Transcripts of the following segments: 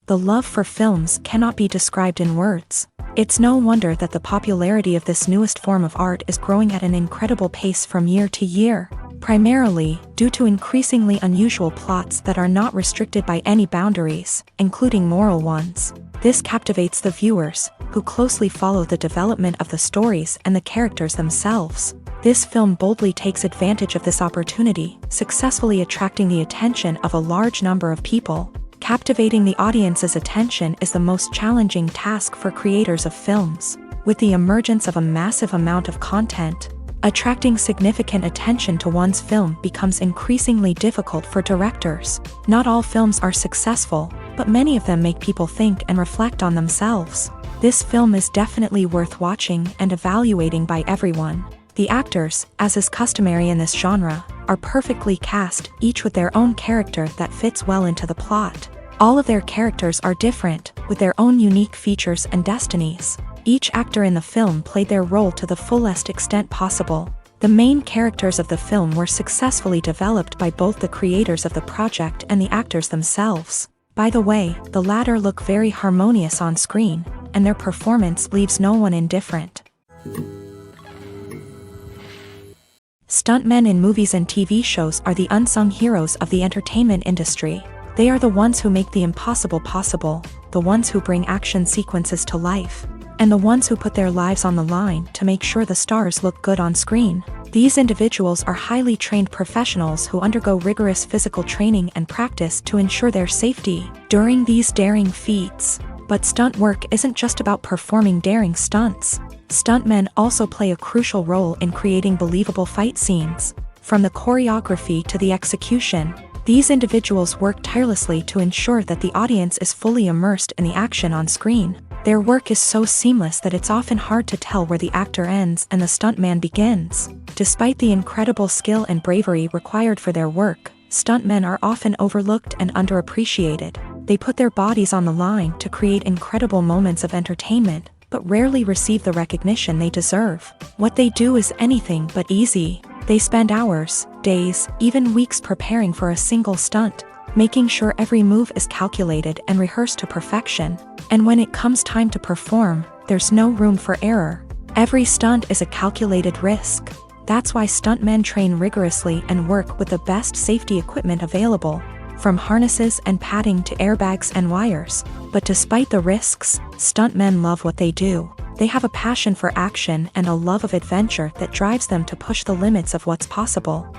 The love for films cannot be described in words. It's no wonder that the popularity of this newest form of art is growing at an incredible pace from year to year, primarily due to increasingly unusual plots that are not restricted by any boundaries, including moral ones. This captivates the viewers, who closely follow the development of the stories and the characters themselves. This film boldly takes advantage of this opportunity, successfully attracting the attention of a large number of people. Captivating the audience's attention is the most challenging task for creators of films. With the emergence of a massive amount of content, attracting significant attention to one's film becomes increasingly difficult for directors. Not all films are successful, but many of them make people think and reflect on themselves. This film is definitely worth watching and evaluating by everyone. The actors, as is customary in this genre, are perfectly cast, each with their own character that fits well into the plot. All of their characters are different, with their own unique features and destinies. Each actor in the film played their role to the fullest extent possible. The main characters of the film were successfully developed by both the creators of the project and the actors themselves. By the way, the latter look very harmonious on screen, and their performance leaves no one indifferent. Stuntmen in movies and TV shows are the unsung heroes of the entertainment industry. They are the ones who make the impossible possible, the ones who bring action sequences to life, and the ones who put their lives on the line to make sure the stars look good on screen. These individuals are highly trained professionals who undergo rigorous physical training and practice to ensure their safety during these daring feats. But stunt work isn't just about performing daring stunts. Stuntmen also play a crucial role in creating believable fight scenes. From the choreography to the execution, these individuals work tirelessly to ensure that the audience is fully immersed in the action on screen. Their work is so seamless that it's often hard to tell where the actor ends and the stuntman begins. Despite the incredible skill and bravery required for their work, stuntmen are often overlooked and underappreciated. They put their bodies on the line to create incredible moments of entertainment, but rarely receive the recognition they deserve. What they do is anything but easy. They spend hours, days, even weeks preparing for a single stunt, making sure every move is calculated and rehearsed to perfection. And when it comes time to perform, there's no room for error. Every stunt is a calculated risk. That's why stuntmen train rigorously and work with the best safety equipment available, from harnesses and padding to airbags and wires. But despite the risks, stuntmen love what they do. They have a passion for action and a love of adventure that drives them to push the limits of what's possible.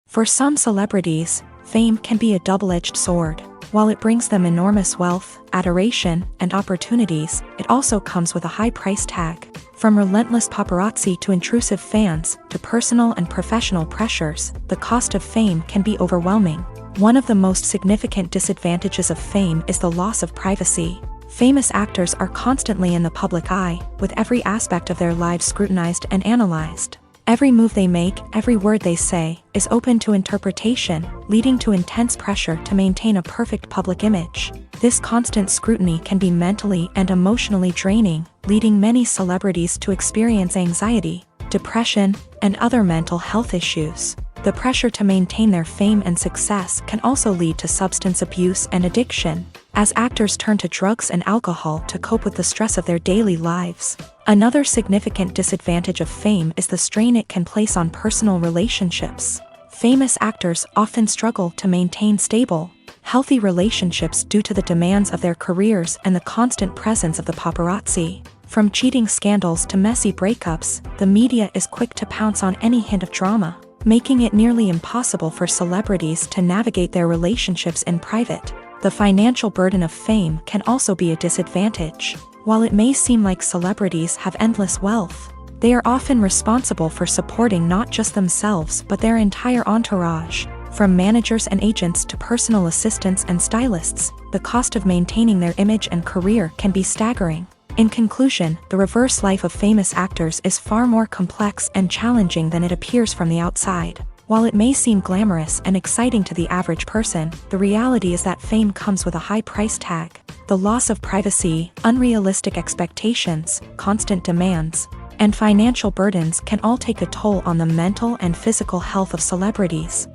For some celebrities, fame can be a double-edged sword. While it brings them enormous wealth, adoration, and opportunities, it also comes with a high price tag. From relentless paparazzi to intrusive fans, to personal and professional pressures, the cost of fame can be overwhelming. One of the most significant disadvantages of fame is the loss of privacy. Famous actors are constantly in the public eye, with every aspect of their lives scrutinized and analyzed. Every move they make, every word they say, is open to interpretation, leading to intense pressure to maintain a perfect public image. This constant scrutiny can be mentally and emotionally draining, leading many celebrities to experience anxiety, depression, and other mental health issues. The pressure to maintain their fame and success can also lead to substance abuse and addiction, as actors turn to drugs and alcohol to cope with the stress of their daily lives. Another significant disadvantage of fame is the strain it can place on personal relationships. Famous actors often struggle to maintain stable, healthy relationships due to the demands of their careers and the constant presence of the paparazzi. From cheating scandals to messy breakups, the media is quick to pounce on any hint of drama, making it nearly impossible for celebrities to navigate their relationships in private. The financial burden of fame can also be a disadvantage. While it may seem like celebrities have endless wealth, they are often responsible for supporting not just themselves but their entire entourage. From managers and agents to personal assistants and stylists, the cost of maintaining their image and career can be staggering. In conclusion, the reverse life of famous actors is far more complex and challenging than it appears from the outside. While it may seem glamorous and exciting to the average person, the reality is that fame comes with a high price tag. The loss of privacy, unrealistic expectations, constant demands, and financial burdens can all take a toll on the mental and physical health of celebrities.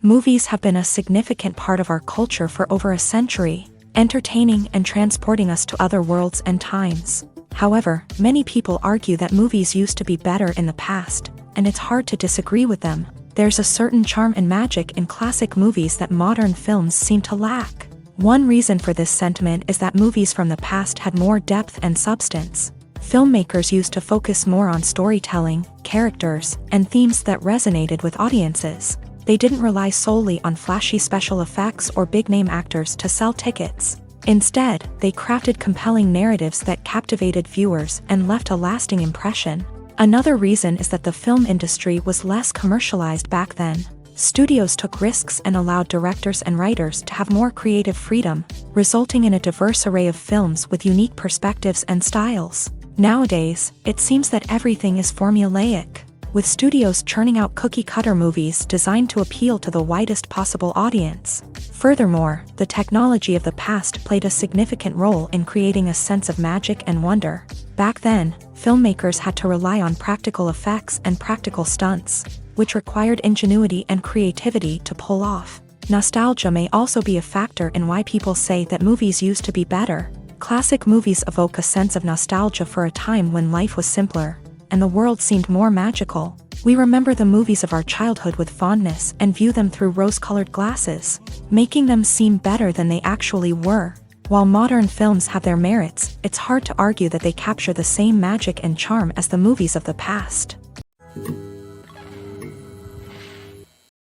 Movies have been a significant part of our culture for over a century, entertaining and transporting us to other worlds and times. However, many people argue that movies used to be better in the past, and it's hard to disagree with them. There's a certain charm and magic in classic movies that modern films seem to lack. One reason for this sentiment is that movies from the past had more depth and substance. Filmmakers used to focus more on storytelling, characters, and themes that resonated with audiences. They didn't rely solely on flashy special effects or big-name actors to sell tickets. Instead, they crafted compelling narratives that captivated viewers and left a lasting impression. Another reason is that the film industry was less commercialized back then. Studios took risks and allowed directors and writers to have more creative freedom, resulting in a diverse array of films with unique perspectives and styles. Nowadays, it seems that everything is formulaic, with studios churning out cookie-cutter movies designed to appeal to the widest possible audience. Furthermore, the technology of the past played a significant role in creating a sense of magic and wonder. Back then, filmmakers had to rely on practical effects and practical stunts, which required ingenuity and creativity to pull off. Nostalgia may also be a factor in why people say that movies used to be better. Classic movies evoke a sense of nostalgia for a time when life was simpler, and the world seemed more magical. We remember the movies of our childhood with fondness and view them through rose-colored glasses, making them seem better than they actually were. While modern films have their merits, it's hard to argue that they capture the same magic and charm as the movies of the past.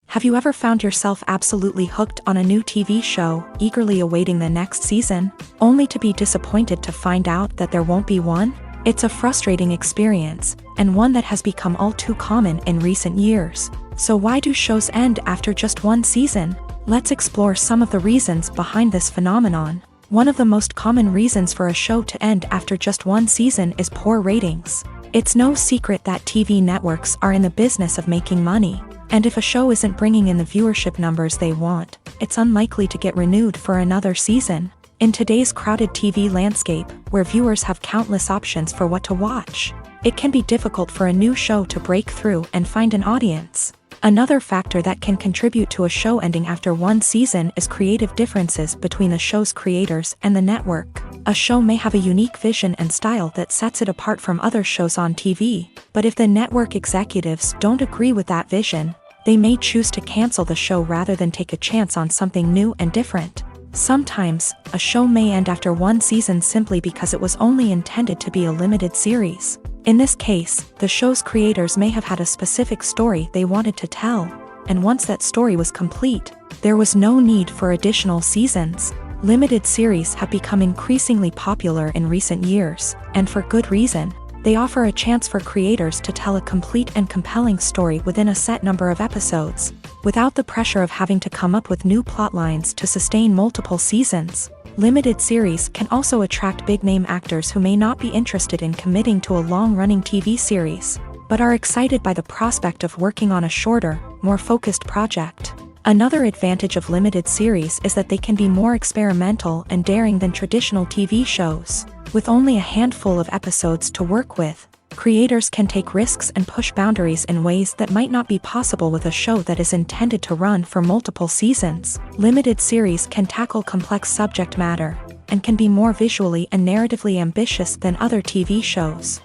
Have you ever found yourself absolutely hooked on a new TV show, eagerly awaiting the next season, only to be disappointed to find out that there won't be one? It's a frustrating experience, and one that has become all too common in recent years. So why do shows end after just one season? Let's explore some of the reasons behind this phenomenon. One of the most common reasons for a show to end after just one season is poor ratings. It's no secret that TV networks are in the business of making money, and if a show isn't bringing in the viewership numbers they want, it's unlikely to get renewed for another season. In today's crowded TV landscape, where viewers have countless options for what to watch, it can be difficult for a new show to break through and find an audience. Another factor that can contribute to a show ending after one season is creative differences between the show's creators and the network. A show may have a unique vision and style that sets it apart from other shows on TV, but if the network executives don't agree with that vision, they may choose to cancel the show rather than take a chance on something new and different. Sometimes, a show may end after one season simply because it was only intended to be a limited series. In this case, the show's creators may have had a specific story they wanted to tell, and once that story was complete, there was no need for additional seasons. Limited series have become increasingly popular in recent years, and for good reason. They offer a chance for creators to tell a complete and compelling story within a set number of episodes, without the pressure of having to come up with new plotlines to sustain multiple seasons. Limited series can also attract big-name actors who may not be interested in committing to a long-running TV series, but are excited by the prospect of working on a shorter, more focused project. Another advantage of limited series is that they can be more experimental and daring than traditional TV shows. With only a handful of episodes to work with, creators can take risks and push boundaries in ways that might not be possible with a show that is intended to run for multiple seasons. Limited series can tackle complex subject matter, and can be more visually and narratively ambitious than other TV shows.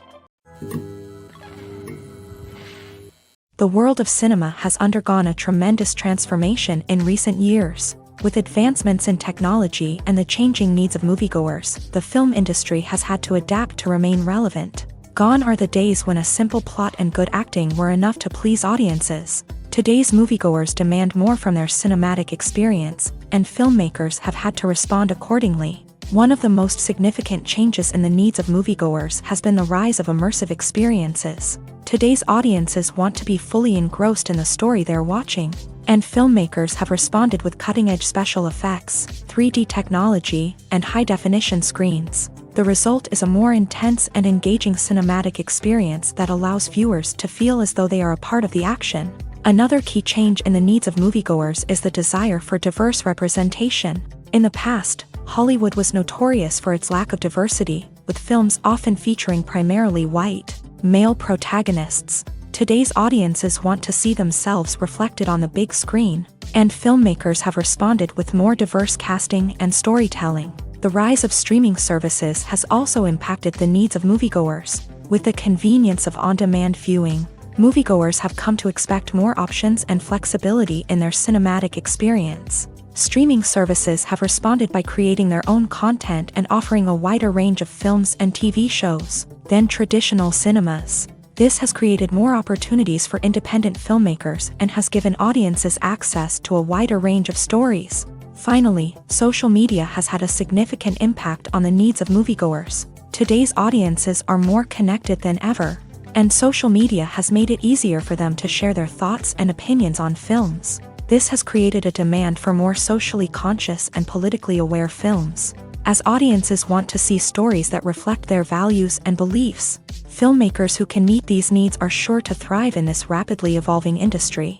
The world of cinema has undergone a tremendous transformation in recent years. With advancements in technology and the changing needs of moviegoers, the film industry has had to adapt to remain relevant. Gone are the days when a simple plot and good acting were enough to please audiences. Today's moviegoers demand more from their cinematic experience, and filmmakers have had to respond accordingly. One of the most significant changes in the needs of moviegoers has been the rise of immersive experiences. Today's audiences want to be fully engrossed in the story they're watching, and filmmakers have responded with cutting-edge special effects, 3D technology, and high-definition screens. The result is a more intense and engaging cinematic experience that allows viewers to feel as though they are a part of the action. Another key change in the needs of moviegoers is the desire for diverse representation. In the past, Hollywood was notorious for its lack of diversity, with films often featuring primarily white, male protagonists. Today's audiences want to see themselves reflected on the big screen, and filmmakers have responded with more diverse casting and storytelling. The rise of streaming services has also impacted the needs of moviegoers. With the convenience of on-demand viewing, moviegoers have come to expect more options and flexibility in their cinematic experience. Streaming services have responded by creating their own content and offering a wider range of films and TV shows than traditional cinemas. This has created more opportunities for independent filmmakers and has given audiences access to a wider range of stories. Finally, social media has had a significant impact on the needs of moviegoers. Today's audiences are more connected than ever, and social media has made it easier for them to share their thoughts and opinions on films. This has created a demand for more socially conscious and politically aware films. As audiences want to see stories that reflect their values and beliefs, filmmakers who can meet these needs are sure to thrive in this rapidly evolving industry.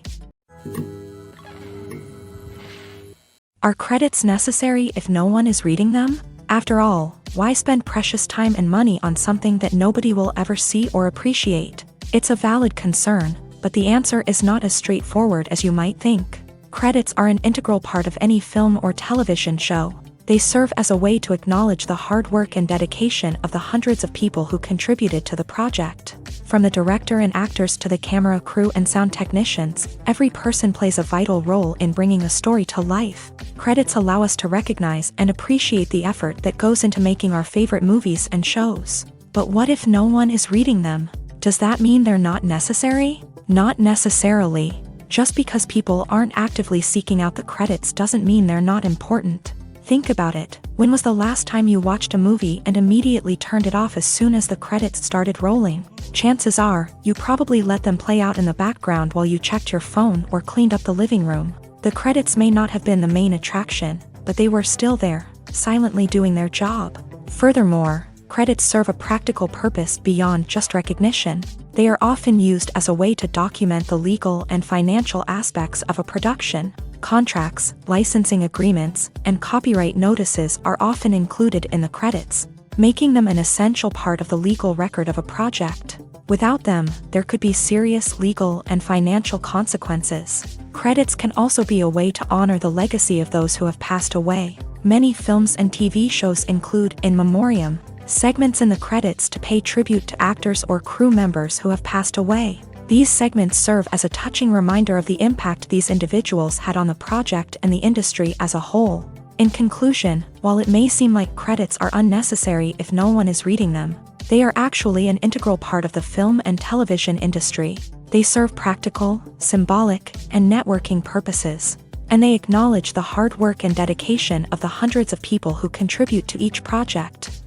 Are credits necessary if no one is reading them? After all, why spend precious time and money on something that nobody will ever see or appreciate? It's a valid concern, but the answer is not as straightforward as you might think. Credits are an integral part of any film or television show. They serve as a way to acknowledge the hard work and dedication of the hundreds of people who contributed to the project. From the director and actors to the camera crew and sound technicians, every person plays a vital role in bringing a story to life. Credits allow us to recognize and appreciate the effort that goes into making our favorite movies and shows. But what if no one is reading them? Does that mean they're not necessary? Not necessarily. Just because people aren't actively seeking out the credits doesn't mean they're not important. Think about it. When was the last time you watched a movie and immediately turned it off as soon as the credits started rolling? Chances are, you probably let them play out in the background while you checked your phone or cleaned up the living room. The credits may not have been the main attraction, but they were still there, silently doing their job. Furthermore, credits serve a practical purpose beyond just recognition. They are often used as a way to document the legal and financial aspects of a production. Contracts, licensing agreements, and copyright notices are often included in the credits, making them an essential part of the legal record of a project. Without them, there could be serious legal and financial consequences. Credits can also be a way to honor the legacy of those who have passed away. Many films and TV shows include in memoriam segments in the credits to pay tribute to actors or crew members who have passed away. These segments serve as a touching reminder of the impact these individuals had on the project and the industry as a whole. In conclusion, while it may seem like credits are unnecessary if no one is reading them, they are actually an integral part of the film and television industry. They serve practical, symbolic, and networking purposes, and they acknowledge the hard work and dedication of the hundreds of people who contribute to each project.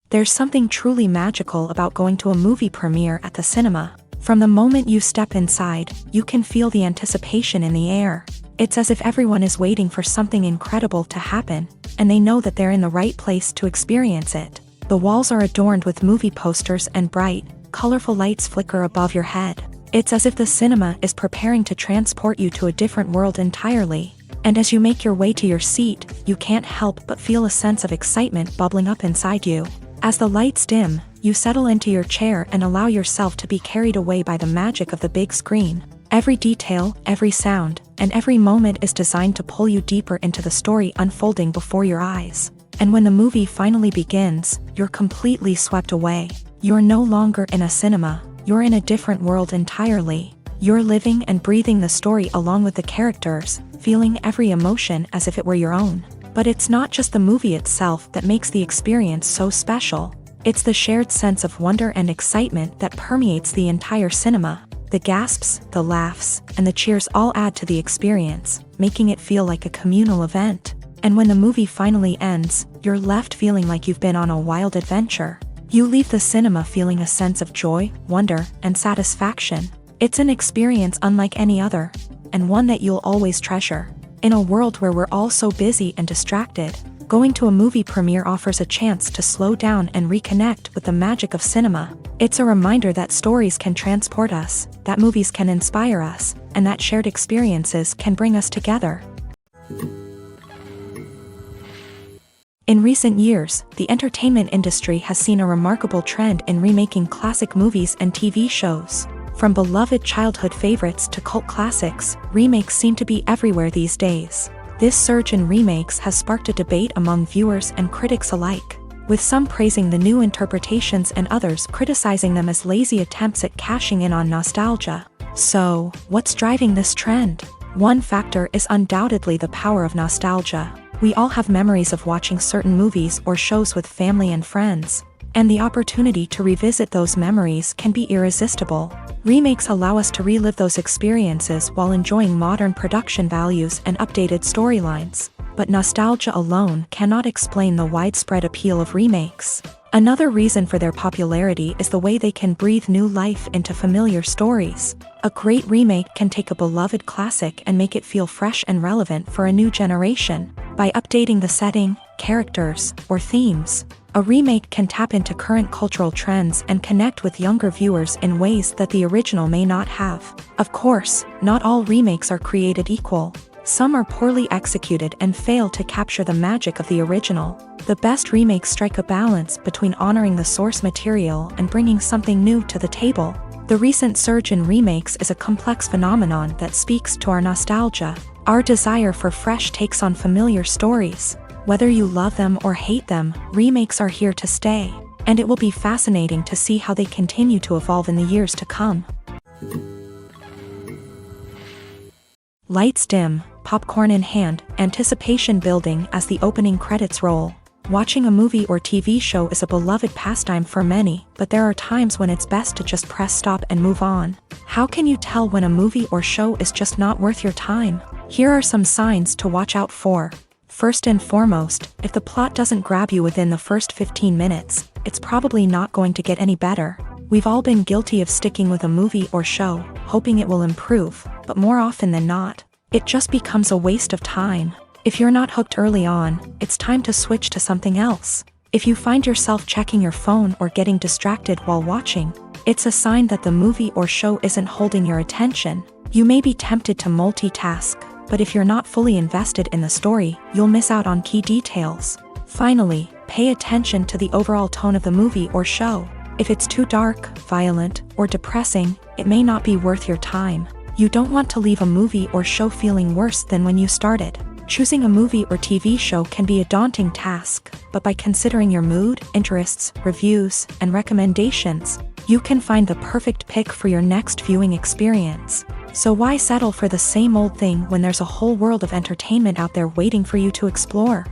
There's something truly magical about going to a movie premiere at the cinema. From the moment you step inside, you can feel the anticipation in the air. It's as if everyone is waiting for something incredible to happen, and they know that they're in the right place to experience it. The walls are adorned with movie posters and bright, colorful lights flicker above your head. It's as if the cinema is preparing to transport you to a different world entirely. And as you make your way to your seat, you can't help but feel a sense of excitement bubbling up inside you. As the lights dim, you settle into your chair and allow yourself to be carried away by the magic of the big screen. Every detail, every sound, and every moment is designed to pull you deeper into the story unfolding before your eyes. And when the movie finally begins, you're completely swept away. You're no longer in a cinema, you're in a different world entirely. You're living and breathing the story along with the characters, feeling every emotion as if it were your own. But it's not just the movie itself that makes the experience so special. It's the shared sense of wonder and excitement that permeates the entire cinema. The gasps, the laughs, and the cheers all add to the experience, making it feel like a communal event. And when the movie finally ends, you're left feeling like you've been on a wild adventure. You leave the cinema feeling a sense of joy, wonder, and satisfaction. It's an experience unlike any other, and one that you'll always treasure. In a world where we're all so busy and distracted, going to a movie premiere offers a chance to slow down and reconnect with the magic of cinema. It's a reminder that stories can transport us, that movies can inspire us, and that shared experiences can bring us together. In recent years, the entertainment industry has seen a remarkable trend in remaking classic movies and TV shows. From beloved childhood favorites to cult classics, remakes seem to be everywhere these days. This surge in remakes has sparked a debate among viewers and critics alike, with some praising the new interpretations and others criticizing them as lazy attempts at cashing in on nostalgia. So, what's driving this trend? One factor is undoubtedly the power of nostalgia. We all have memories of watching certain movies or shows with family and friends, and the opportunity to revisit those memories can be irresistible. Remakes allow us to relive those experiences while enjoying modern production values and updated storylines. But nostalgia alone cannot explain the widespread appeal of remakes. Another reason for their popularity is the way they can breathe new life into familiar stories. A great remake can take a beloved classic and make it feel fresh and relevant for a new generation. By updating the setting, characters, or themes, a remake can tap into current cultural trends and connect with younger viewers in ways that the original may not have. Of course, not all remakes are created equal. Some are poorly executed and fail to capture the magic of the original. The best remakes strike a balance between honoring the source material and bringing something new to the table. The recent surge in remakes is a complex phenomenon that speaks to our nostalgia, our desire for fresh takes on familiar stories. Whether you love them or hate them, remakes are here to stay, and it will be fascinating to see how they continue to evolve in the years to come. Lights dim, popcorn in hand, anticipation building as the opening credits roll. Watching a movie or TV show is a beloved pastime for many, but there are times when it's best to just press stop and move on. How can you tell when a movie or show is just not worth your time? Here are some signs to watch out for. First and foremost, if the plot doesn't grab you within the first 15 minutes, it's probably not going to get any better. We've all been guilty of sticking with a movie or show, hoping it will improve, but more often than not, it just becomes a waste of time. If you're not hooked early on, it's time to switch to something else. If you find yourself checking your phone or getting distracted while watching, it's a sign that the movie or show isn't holding your attention. You may be tempted to multitask, but if you're not fully invested in the story, you'll miss out on key details. Finally, pay attention to the overall tone of the movie or show. If it's too dark, violent, or depressing, it may not be worth your time. You don't want to leave a movie or show feeling worse than when you started. Choosing a movie or TV show can be a daunting task, but by considering your mood, interests, reviews, and recommendations, you can find the perfect pick for your next viewing experience. So why settle for the same old thing when there's a whole world of entertainment out there waiting for you to explore?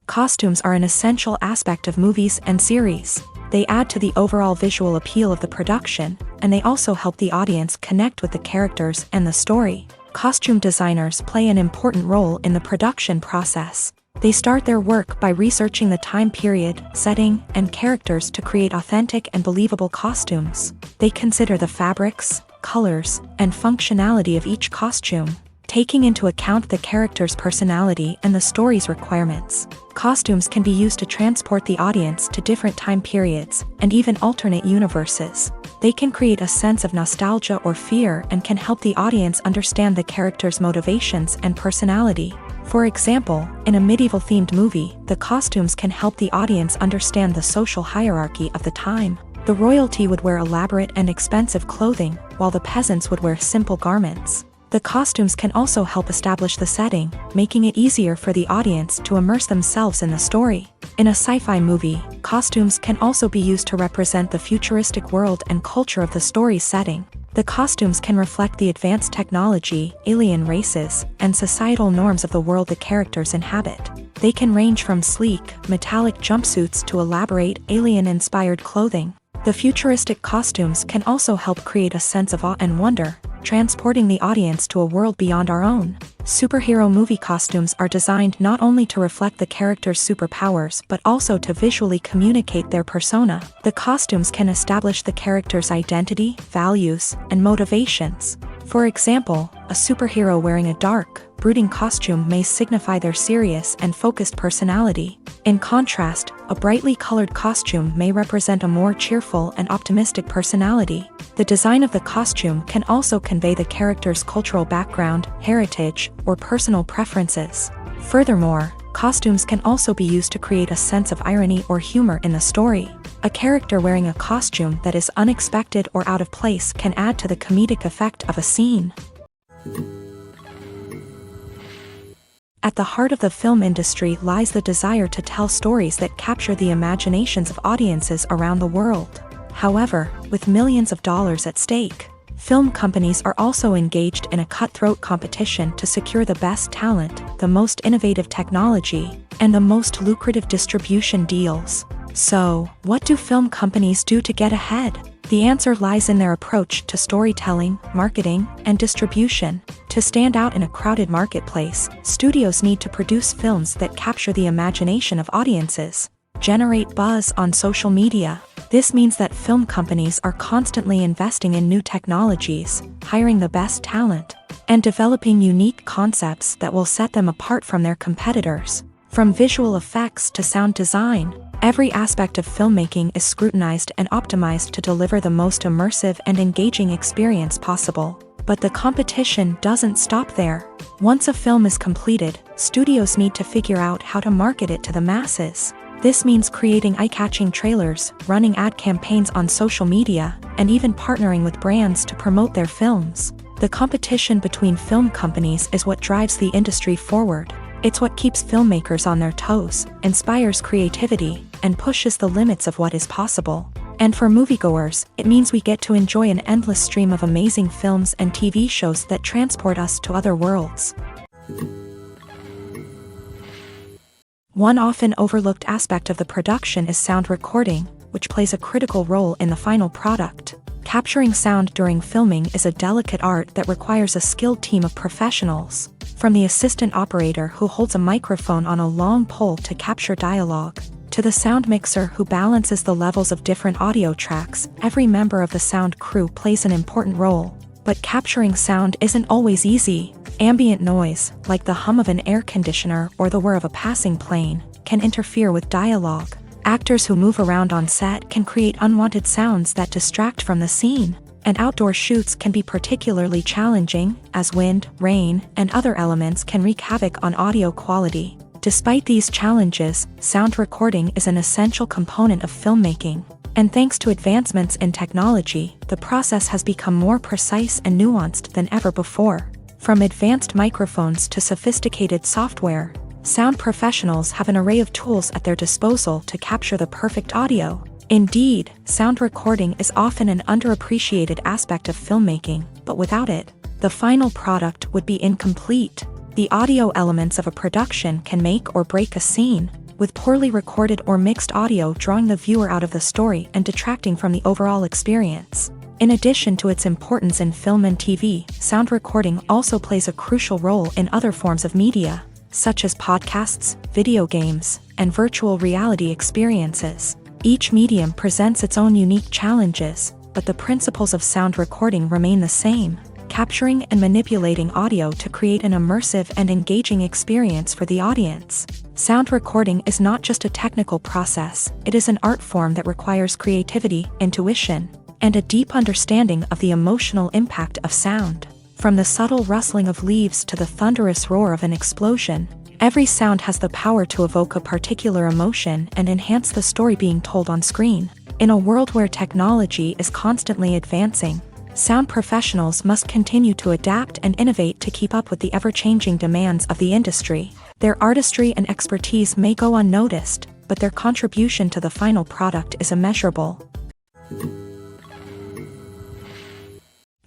Costumes are an essential aspect of movies and series. They add to the overall visual appeal of the production, and they also help the audience connect with the characters and the story. Costume designers play an important role in the production process. They start their work by researching the time period, setting, and characters to create authentic and believable costumes. They consider the fabrics, colors, and functionality of each costume, taking into account the character's personality and the story's requirements. Costumes can be used to transport the audience to different time periods and even alternate universes. They can create a sense of nostalgia or fear and can help the audience understand the character's motivations and personality. For example, in a medieval-themed movie, the costumes can help the audience understand the social hierarchy of the time. The royalty would wear elaborate and expensive clothing, while the peasants would wear simple garments. The costumes can also help establish the setting, making it easier for the audience to immerse themselves in the story. In a sci-fi movie, costumes can also be used to represent the futuristic world and culture of the story's setting. The costumes can reflect the advanced technology, alien races, and societal norms of the world the characters inhabit. They can range from sleek, metallic jumpsuits to elaborate, alien-inspired clothing. The futuristic costumes can also help create a sense of awe and wonder, transporting the audience to a world beyond our own. Superhero movie costumes are designed not only to reflect the character's superpowers but also to visually communicate their persona. The costumes can establish the character's identity, values, and motivations. For example, a superhero wearing a dark, brooding costume may signify their serious and focused personality. In contrast, A brightly colored costume may represent a more cheerful and optimistic personality. The design of the costume can also convey the character's cultural background, heritage, or personal preferences. Furthermore, costumes can also be used to create a sense of irony or humor in the story. A character wearing a costume that is unexpected or out of place can add to the comedic effect of a scene. At the heart of the film industry lies the desire to tell stories that capture the imaginations of audiences around the world. However, with millions of dollars at stake, film companies are also engaged in a cutthroat competition to secure the best talent, the most innovative technology, and the most lucrative distribution deals. So, what do film companies do to get ahead? The answer lies in their approach to storytelling, marketing, and distribution. To stand out in a crowded marketplace, studios need to produce films that capture the imagination of audiences, generate buzz on social media. This means that film companies are constantly investing in new technologies, hiring the best talent, and developing unique concepts that will set them apart from their competitors. From visual effects to sound design, every aspect of filmmaking is scrutinized and optimized to deliver the most immersive and engaging experience possible. But the competition doesn't stop there. Once a film is completed, studios need to figure out how to market it to the masses. This means creating eye-catching trailers, running ad campaigns on social media, and even partnering with brands to promote their films. The competition between film companies is what drives the industry forward. It's what keeps filmmakers on their toes, inspires creativity, and pushes the limits of what is possible. And for moviegoers, it means we get to enjoy an endless stream of amazing films and TV shows that transport us to other worlds. One often overlooked aspect of the production is sound recording, which plays a critical role in the final product. Capturing sound during filming is a delicate art that requires a skilled team of professionals. From the assistant operator who holds a microphone on a long pole to capture dialogue, to the sound mixer who balances the levels of different audio tracks, every member of the sound crew plays an important role. But capturing sound isn't always easy. Ambient noise, like the hum of an air conditioner or the whir of a passing plane, can interfere with dialogue. Actors who move around on set can create unwanted sounds that distract from the scene. And outdoor shoots can be particularly challenging, as wind, rain, and other elements can wreak havoc on audio quality. Despite these challenges, sound recording is an essential component of filmmaking. And thanks to advancements in technology, the process has become more precise and nuanced than ever before. From advanced microphones to sophisticated software, sound professionals have an array of tools at their disposal to capture the perfect audio. Indeed, sound recording is often an underappreciated aspect of filmmaking, but without it, the final product would be incomplete. The audio elements of a production can make or break a scene, with poorly recorded or mixed audio drawing the viewer out of the story and detracting from the overall experience. In addition to its importance in film and TV, sound recording also plays a crucial role in other forms of media, such as podcasts, video games, and virtual reality experiences. Each medium presents its own unique challenges, but the principles of sound recording remain the same, capturing and manipulating audio to create an immersive and engaging experience for the audience. Sound recording is not just a technical process, it is an art form that requires creativity, intuition, and a deep understanding of the emotional impact of sound. From the subtle rustling of leaves to the thunderous roar of an explosion, every sound has the power to evoke a particular emotion and enhance the story being told on screen. In a world where technology is constantly advancing, sound professionals must continue to adapt and innovate to keep up with the ever-changing demands of the industry. Their artistry and expertise may go unnoticed, but their contribution to the final product is immeasurable.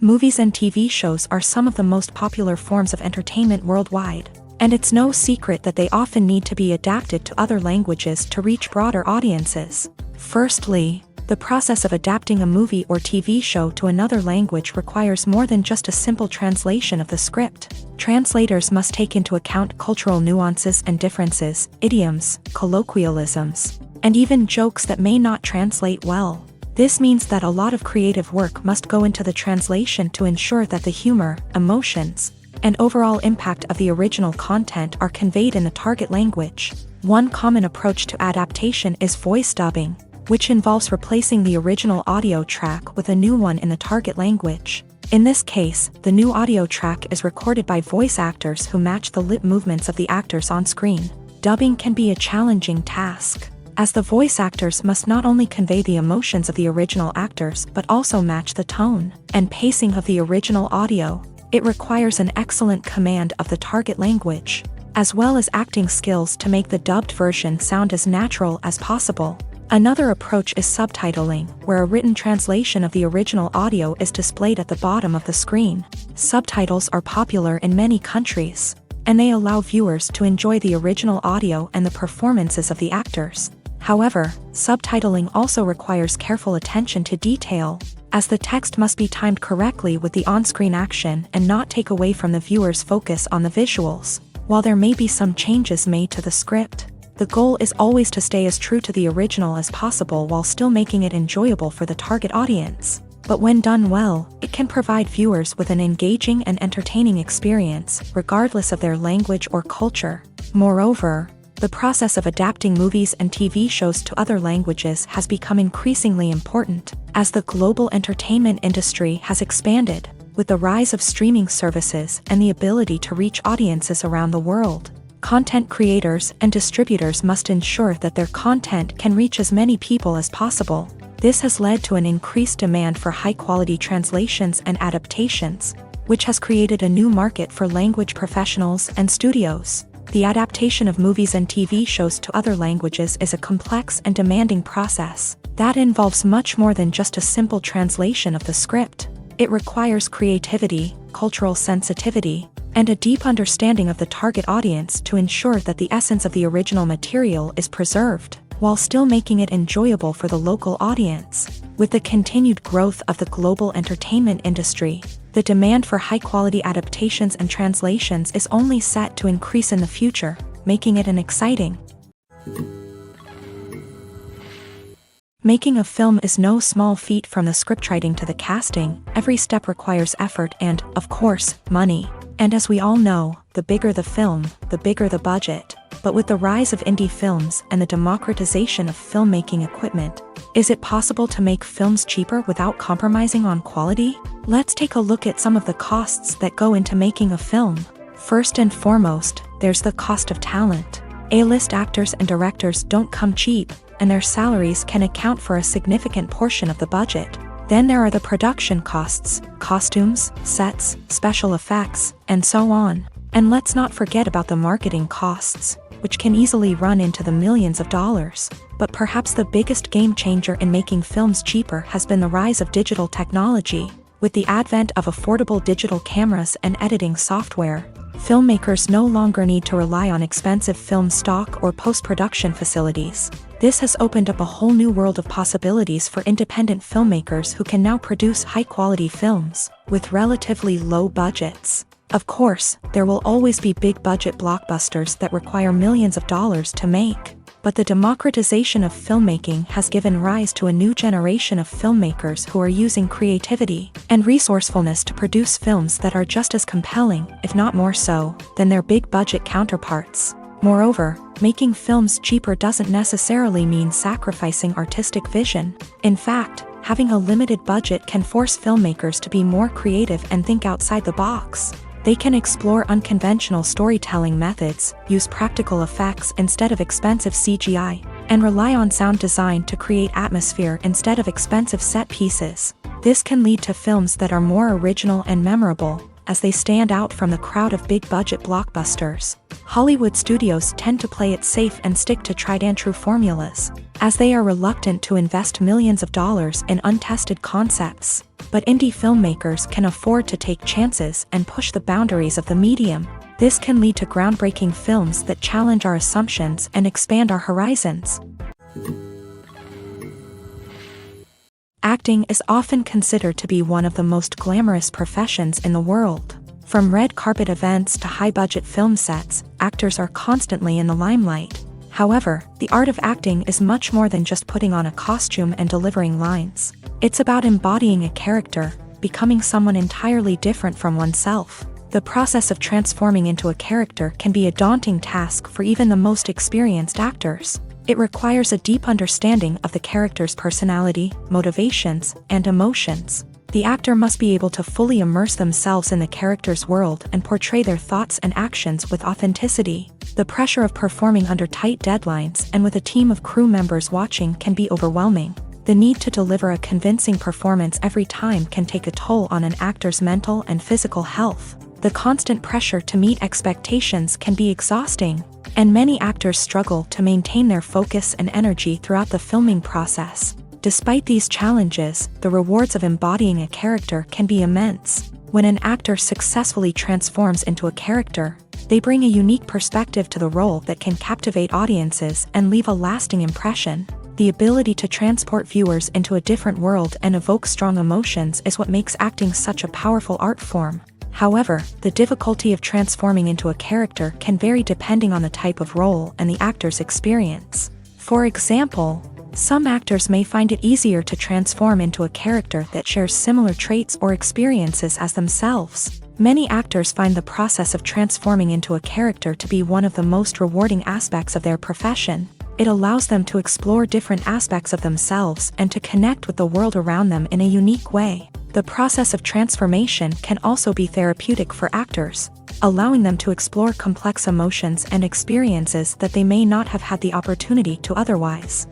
Movies and TV shows are some of the most popular forms of entertainment worldwide, and it's no secret that they often need to be adapted to other languages to reach broader audiences. Firstly, the process of adapting a movie or TV show to another language requires more than just a simple translation of the script. Translators must take into account cultural nuances and differences, idioms, colloquialisms, and even jokes that may not translate well. This means that a lot of creative work must go into the translation to ensure that the humor, emotions, and overall impact of the original content are conveyed in the target language. One common approach to adaptation is voice dubbing, which involves replacing the original audio track with a new one in the target language. In this case, the new audio track is recorded by voice actors who match the lip movements of the actors on screen. Dubbing can be a challenging task, as the voice actors must not only convey the emotions of the original actors but also match the tone and pacing of the original audio. It requires an excellent command of the target language, as well as acting skills to make the dubbed version sound as natural as possible. Another approach is subtitling, where a written translation of the original audio is displayed at the bottom of the screen. Subtitles are popular in many countries, and they allow viewers to enjoy the original audio and the performances of the actors. However, subtitling also requires careful attention to detail, as the text must be timed correctly with the on-screen action and not take away from the viewer's focus on the visuals. While there may be some changes made to the script, the goal is always to stay as true to the original as possible while still making it enjoyable for the target audience. But when done well, it can provide viewers with an engaging and entertaining experience, regardless of their language or culture. Moreover, the process of adapting movies and TV shows to other languages has become increasingly important, as the global entertainment industry has expanded, with the rise of streaming services and the ability to reach audiences around the world. Content creators and distributors must ensure that their content can reach as many people as possible. This has led to an increased demand for high-quality translations and adaptations, which has created a new market for language professionals and studios. The adaptation of movies and TV shows to other languages is a complex and demanding process that involves much more than just a simple translation of the script. It requires creativity, cultural sensitivity, and a deep understanding of the target audience to ensure that the essence of the original material is preserved, while still making it enjoyable for the local audience. With the continued growth of the global entertainment industry, the demand for high-quality adaptations and translations is only set to increase in the future, making it an exciting. Making a film is no small feat. From the scriptwriting to the casting, every step requires effort and, of course, money. And as we all know, the bigger the film, the bigger the budget. But with the rise of indie films and the democratization of filmmaking equipment, is it possible to make films cheaper without compromising on quality? Let's take a look at some of the costs that go into making a film. First and foremost, there's the cost of talent. A-list actors and directors don't come cheap, and their salaries can account for a significant portion of the budget. Then there are the production costs, costumes, sets, special effects, and so on. And let's not forget about the marketing costs, which can easily run into the millions of dollars. But perhaps the biggest game changer in making films cheaper has been the rise of digital technology. With the advent of affordable digital cameras and editing software, filmmakers no longer need to rely on expensive film stock or post-production facilities. This has opened up a whole new world of possibilities for independent filmmakers who can now produce high-quality films with relatively low budgets. Of course, there will always be big-budget blockbusters that require millions of dollars to make. But the democratization of filmmaking has given rise to a new generation of filmmakers who are using creativity and resourcefulness to produce films that are just as compelling, if not more so, than their big-budget counterparts. Moreover, making films cheaper doesn't necessarily mean sacrificing artistic vision. In fact, having a limited budget can force filmmakers to be more creative and think outside the box. They can explore unconventional storytelling methods, use practical effects instead of expensive CGI, and rely on sound design to create atmosphere instead of expensive set pieces. This can lead to films that are more original and memorable, as they stand out from the crowd of big-budget blockbusters. Hollywood studios tend to play it safe and stick to tried-and-true formulas, as they are reluctant to invest millions of dollars in untested concepts. But indie filmmakers can afford to take chances and push the boundaries of the medium. This can lead to groundbreaking films that challenge our assumptions and expand our horizons. Acting is often considered to be one of the most glamorous professions in the world. From red carpet events to high-budget film sets, actors are constantly in the limelight. However, the art of acting is much more than just putting on a costume and delivering lines. It's about embodying a character, becoming someone entirely different from oneself. The process of transforming into a character can be a daunting task for even the most experienced actors. It requires a deep understanding of the character's personality, motivations, and emotions. The actor must be able to fully immerse themselves in the character's world and portray their thoughts and actions with authenticity. The pressure of performing under tight deadlines and with a team of crew members watching can be overwhelming. The need to deliver a convincing performance every time can take a toll on an actor's mental and physical health. The constant pressure to meet expectations can be exhausting, and many actors struggle to maintain their focus and energy throughout the filming process. Despite these challenges, the rewards of embodying a character can be immense. When an actor successfully transforms into a character, they bring a unique perspective to the role that can captivate audiences and leave a lasting impression. The ability to transport viewers into a different world and evoke strong emotions is what makes acting such a powerful art form. However, the difficulty of transforming into a character can vary depending on the type of role and the actor's experience. For example, some actors may find it easier to transform into a character that shares similar traits or experiences as themselves. Many actors find the process of transforming into a character to be one of the most rewarding aspects of their profession. It allows them to explore different aspects of themselves and to connect with the world around them in a unique way. The process of transformation can also be therapeutic for actors, allowing them to explore complex emotions and experiences that they may not have had the opportunity to otherwise.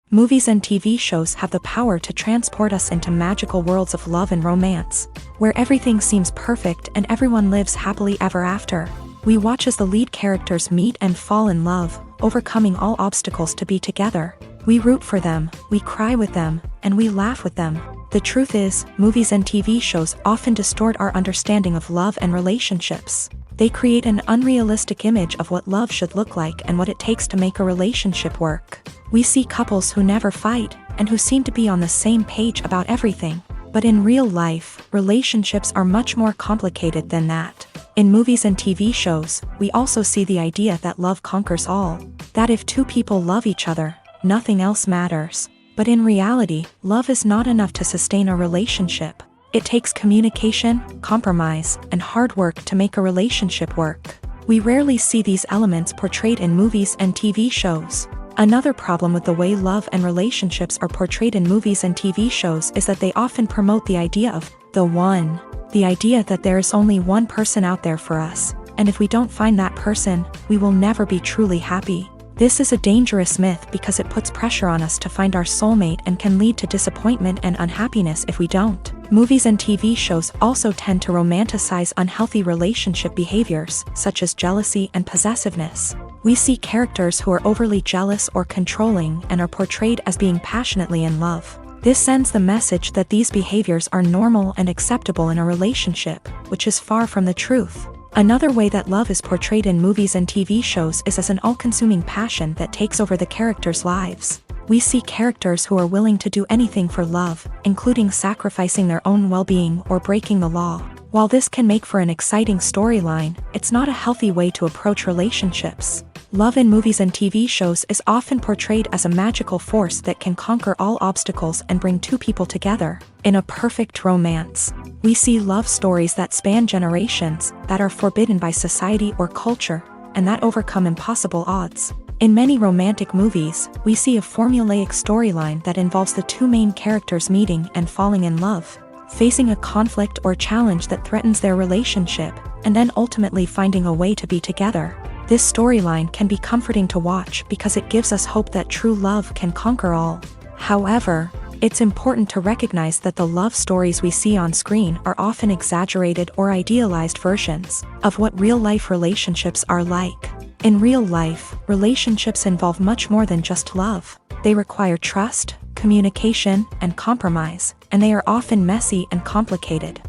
Movies and TV shows have the power to transport us into magical worlds of love and romance, where everything seems perfect and everyone lives happily ever after. We watch as the lead characters meet and fall in love, overcoming all obstacles to be together. We root for them, we cry with them, and we laugh with them. The truth is, movies and TV shows often distort our understanding of love and relationships. They create an unrealistic image of what love should look like and what it takes to make a relationship work. We see couples who never fight, and who seem to be on the same page about everything. But in real life, relationships are much more complicated than that. In movies and TV shows, we also see the idea that love conquers all. That if two people love each other, nothing else matters. But in reality, love is not enough to sustain a relationship. It takes communication, compromise, and hard work to make a relationship work. We rarely see these elements portrayed in movies and TV shows. Another problem with the way love and relationships are portrayed in movies and TV shows is that they often promote the idea of the one. The idea that there is only one person out there for us, and if we don't find that person, we will never be truly happy. This is a dangerous myth because it puts pressure on us to find our soulmate and can lead to disappointment and unhappiness if we don't. Movies and TV shows also tend to romanticize unhealthy relationship behaviors, such as jealousy and possessiveness. We see characters who are overly jealous or controlling and are portrayed as being passionately in love. This sends the message that these behaviors are normal and acceptable in a relationship, which is far from the truth. Another way that love is portrayed in movies and TV shows is as an all-consuming passion that takes over the characters' lives. We see characters who are willing to do anything for love, including sacrificing their own well-being or breaking the law. While this can make for an exciting storyline, it's not a healthy way to approach relationships. Love in movies and TV shows is often portrayed as a magical force that can conquer all obstacles and bring two people together. In a perfect romance, we see love stories that span generations, that are forbidden by society or culture, and that overcome impossible odds. In many romantic movies, we see a formulaic storyline that involves the two main characters meeting and falling in love, facing a conflict or challenge that threatens their relationship, and then ultimately finding a way to be together. This storyline can be comforting to watch because it gives us hope that true love can conquer all. However, it's important to recognize that the love stories we see on screen are often exaggerated or idealized versions of what real-life relationships are like. In real life, relationships involve much more than just love. They require trust, communication, and compromise, and they are often messy and complicated.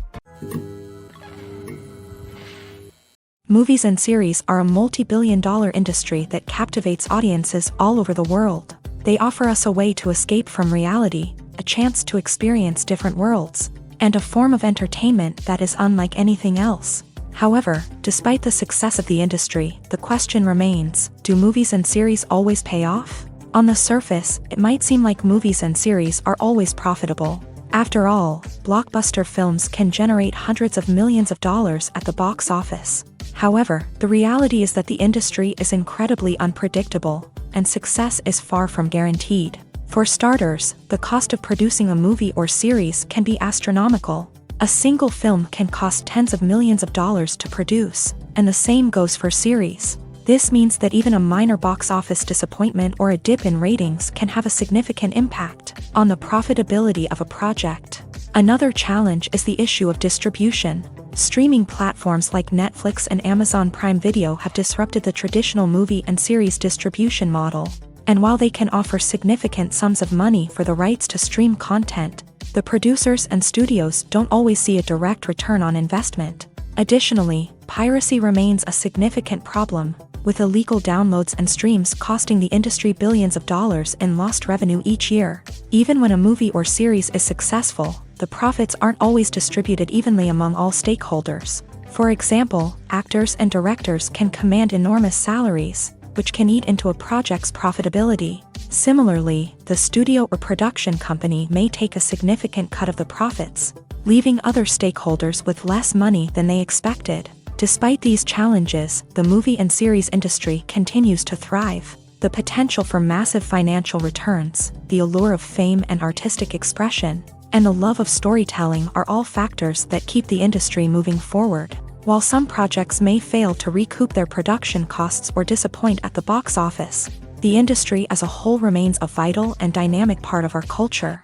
Movies and series are a multi-billion-dollar industry that captivates audiences all over the world. They offer us a way to escape from reality, a chance to experience different worlds, and a form of entertainment that is unlike anything else. However, despite the success of the industry, the question remains, do movies and series always pay off? On the surface, it might seem like movies and series are always profitable. After all, blockbuster films can generate hundreds of millions of dollars at the box office. However, the reality is that the industry is incredibly unpredictable, and success is far from guaranteed. For starters, the cost of producing a movie or series can be astronomical. A single film can cost tens of millions of dollars to produce, and the same goes for series. This means that even a minor box office disappointment or a dip in ratings can have a significant impact on the profitability of a project. Another challenge is the issue of distribution. Streaming platforms like Netflix and Amazon Prime Video have disrupted the traditional movie and series distribution model. And while they can offer significant sums of money for the rights to stream content, the producers and studios don't always see a direct return on investment. Additionally, piracy remains a significant problem, with illegal downloads and streams costing the industry billions of dollars in lost revenue each year. Even when a movie or series is successful, the profits aren't always distributed evenly among all stakeholders. For example, actors and directors can command enormous salaries, which can eat into a project's profitability. Similarly, the studio or production company may take a significant cut of the profits, leaving other stakeholders with less money than they expected. Despite these challenges, the movie and series industry continues to thrive. The potential for massive financial returns, the allure of fame and artistic expression, and the love of storytelling are all factors that keep the industry moving forward. While some projects may fail to recoup their production costs or disappoint at the box office, the industry as a whole remains a vital and dynamic part of our culture.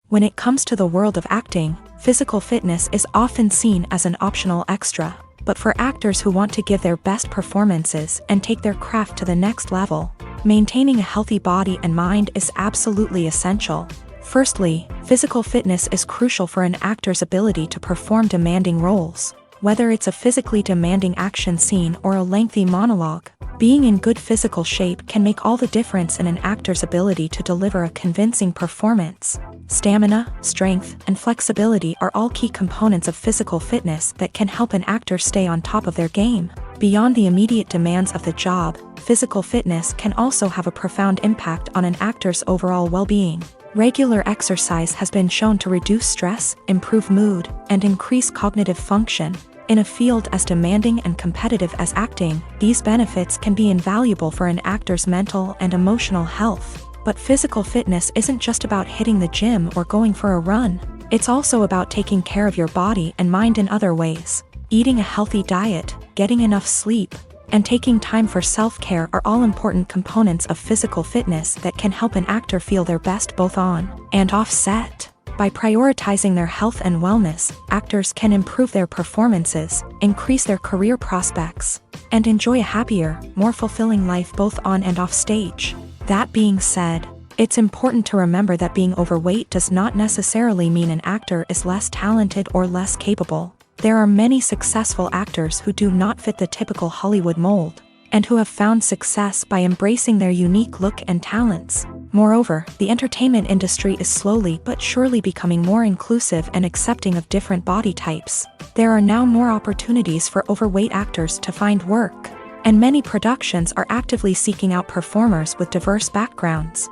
When it comes to the world of acting, physical fitness is often seen as an optional extra. But for actors who want to give their best performances and take their craft to the next level, maintaining a healthy body and mind is absolutely essential. Firstly, physical fitness is crucial for an actor's ability to perform demanding roles. Whether it's a physically demanding action scene or a lengthy monologue, being in good physical shape can make all the difference in an actor's ability to deliver a convincing performance. Stamina, strength, and flexibility are all key components of physical fitness that can help an actor stay on top of their game. Beyond the immediate demands of the job, physical fitness can also have a profound impact on an actor's overall well-being. Regular exercise has been shown to reduce stress, improve mood, and increase cognitive function. In a field as demanding and competitive as acting, these benefits can be invaluable for an actor's mental and emotional health. But physical fitness isn't just about hitting the gym or going for a run. It's also about taking care of your body and mind in other ways. Eating a healthy diet, getting enough sleep, and taking time for self-care are all important components of physical fitness that can help an actor feel their best both on and off set. By prioritizing their health and wellness, actors can improve their performances, increase their career prospects, and enjoy a happier, more fulfilling life both on and off stage. That being said, it's important to remember that being overweight does not necessarily mean an actor is less talented or less capable. There are many successful actors who do not fit the typical Hollywood mold, and who have found success by embracing their unique look and talents. Moreover, the entertainment industry is slowly but surely becoming more inclusive and accepting of different body types. There are now more opportunities for overweight actors to find work, and many productions are actively seeking out performers with diverse backgrounds.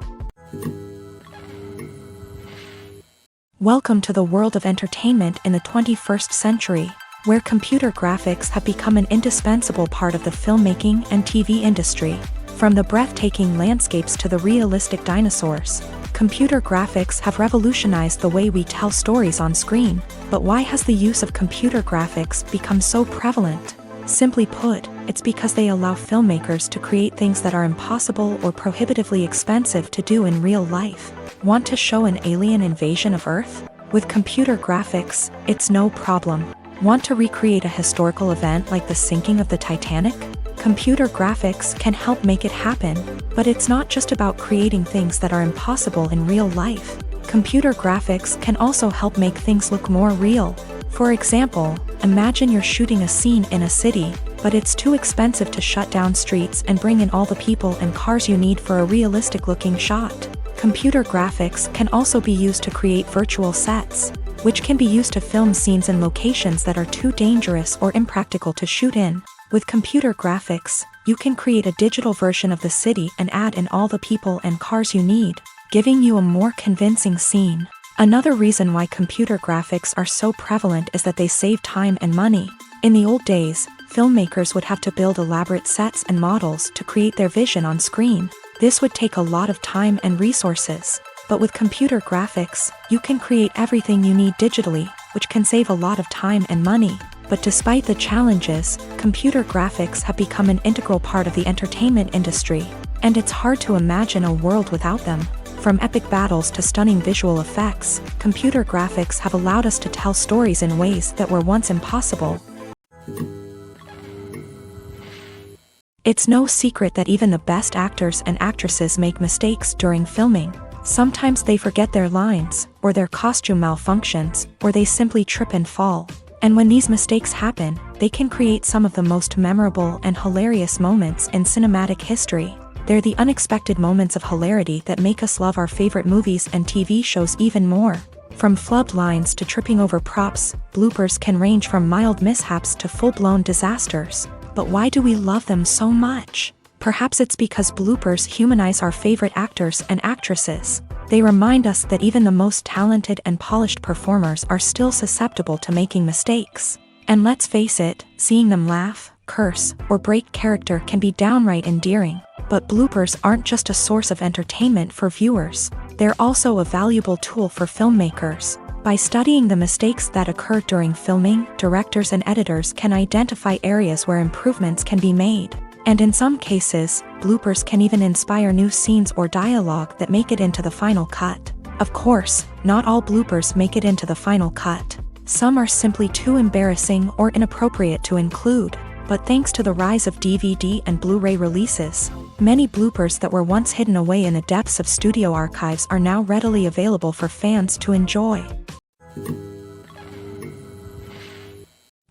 Welcome to the world of entertainment in the 21st century, where computer graphics have become an indispensable part of the filmmaking and TV industry. From the breathtaking landscapes to the realistic dinosaurs, computer graphics have revolutionized the way we tell stories on screen. But why has the use of computer graphics become so prevalent? Simply put, it's because they allow filmmakers to create things that are impossible or prohibitively expensive to do in real life. Want to show an alien invasion of Earth? With computer graphics, it's no problem. Want to recreate a historical event like the sinking of the Titanic? Computer graphics can help make it happen. But it's not just about creating things that are impossible in real life. Computer graphics can also help make things look more real. For example, imagine you're shooting a scene in a city, but it's too expensive to shut down streets and bring in all the people and cars you need for a realistic-looking shot. Computer graphics can also be used to create virtual sets, which can be used to film scenes in locations that are too dangerous or impractical to shoot in. With computer graphics, you can create a digital version of the city and add in all the people and cars you need. giving you a more convincing scene. Another reason why computer graphics are so prevalent is that they save time and money. In the old days, filmmakers would have to build elaborate sets and models to create their vision on screen. This would take a lot of time and resources. But with computer graphics, you can create everything you need digitally, which can save a lot of time and money. But despite the challenges, computer graphics have become an integral part of the entertainment industry, and it's hard to imagine a world without them. From epic battles to stunning visual effects, computer graphics have allowed us to tell stories in ways that were once impossible. It's no secret that even the best actors and actresses make mistakes during filming. Sometimes they forget their lines, or their costume malfunctions, or they simply trip and fall. And when these mistakes happen, they can create some of the most memorable and hilarious moments in cinematic history. They're the unexpected moments of hilarity that make us love our favorite movies and TV shows even more. From flubbed lines to tripping over props, bloopers can range from mild mishaps to full-blown disasters. But why do we love them so much? Perhaps it's because bloopers humanize our favorite actors and actresses. They remind us that even the most talented and polished performers are still susceptible to making mistakes. And let's face it, seeing them laugh, curse, or break character can be downright endearing. But bloopers aren't just a source of entertainment for viewers. They're also a valuable tool for filmmakers. By studying the mistakes that occur during filming, directors and editors can identify areas where improvements can be made. And in some cases, bloopers can even inspire new scenes or dialogue that make it into the final cut. Of course, not all bloopers make it into the final cut. Some are simply too embarrassing or inappropriate to include. But thanks to the rise of DVD and Blu-ray releases, many bloopers that were once hidden away in the depths of studio archives are now readily available for fans to enjoy.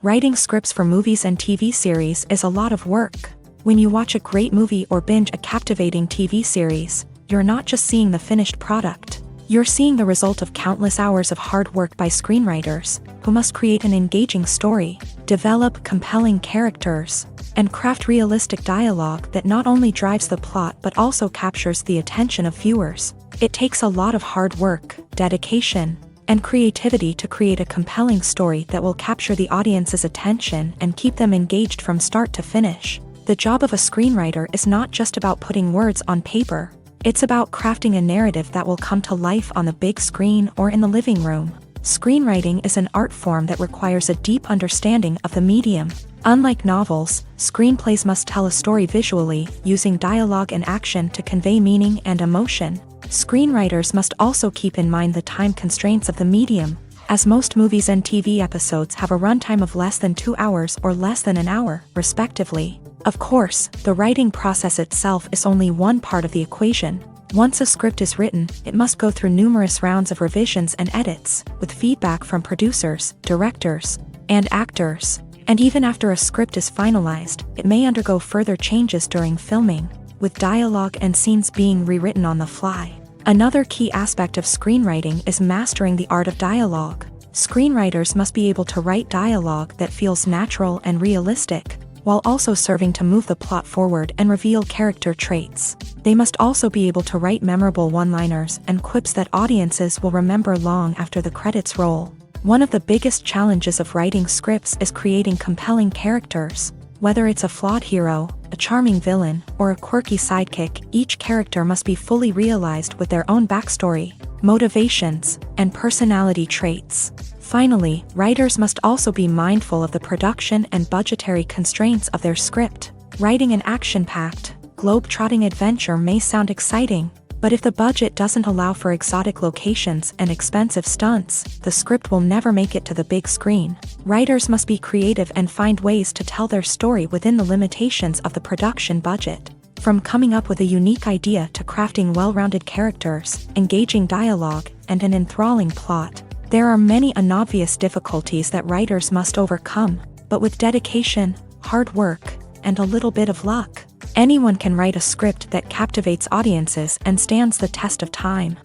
Writing scripts for movies and TV series is a lot of work. When you watch a great movie or binge a captivating TV series, you're not just seeing the finished product. You're seeing the result of countless hours of hard work by screenwriters, who must create an engaging story, develop compelling characters, and craft realistic dialogue that not only drives the plot but also captures the attention of viewers. It takes a lot of hard work, dedication, and creativity to create a compelling story that will capture the audience's attention and keep them engaged from start to finish. The job of a screenwriter is not just about putting words on paper. It's about crafting a narrative that will come to life on the big screen or in the living room. Screenwriting is an art form that requires a deep understanding of the medium. Unlike novels, screenplays must tell a story visually, using dialogue and action to convey meaning and emotion. Screenwriters must also keep in mind the time constraints of the medium, as most movies and TV episodes have a runtime of less than 2 hours or less than an hour, respectively. Of course, the writing process itself is only one part of the equation. Once a script is written, it must go through numerous rounds of revisions and edits, with feedback from producers, directors, and actors. And even after a script is finalized, it may undergo further changes during filming, with dialogue and scenes being rewritten on the fly. Another key aspect of screenwriting is mastering the art of dialogue. Screenwriters must be able to write dialogue that feels natural and realistic, while also serving to move the plot forward and reveal character traits. They must also be able to write memorable one-liners and quips that audiences will remember long after the credits roll. One of the biggest challenges of writing scripts is creating compelling characters. Whether it's a flawed hero, a charming villain, or a quirky sidekick, each character must be fully realized with their own backstory, motivations, and personality traits. Finally, writers must also be mindful of the production and budgetary constraints of their script. Writing an action-packed, globe-trotting adventure may sound exciting, but if the budget doesn't allow for exotic locations and expensive stunts, the script will never make it to the big screen. Writers must be creative and find ways to tell their story within the limitations of the production budget. From coming up with a unique idea to crafting well-rounded characters, engaging dialogue, and an enthralling plot, there are many unobvious difficulties that writers must overcome, but with dedication, hard work, and a little bit of luck, anyone can write a script that captivates audiences and stands the test of time.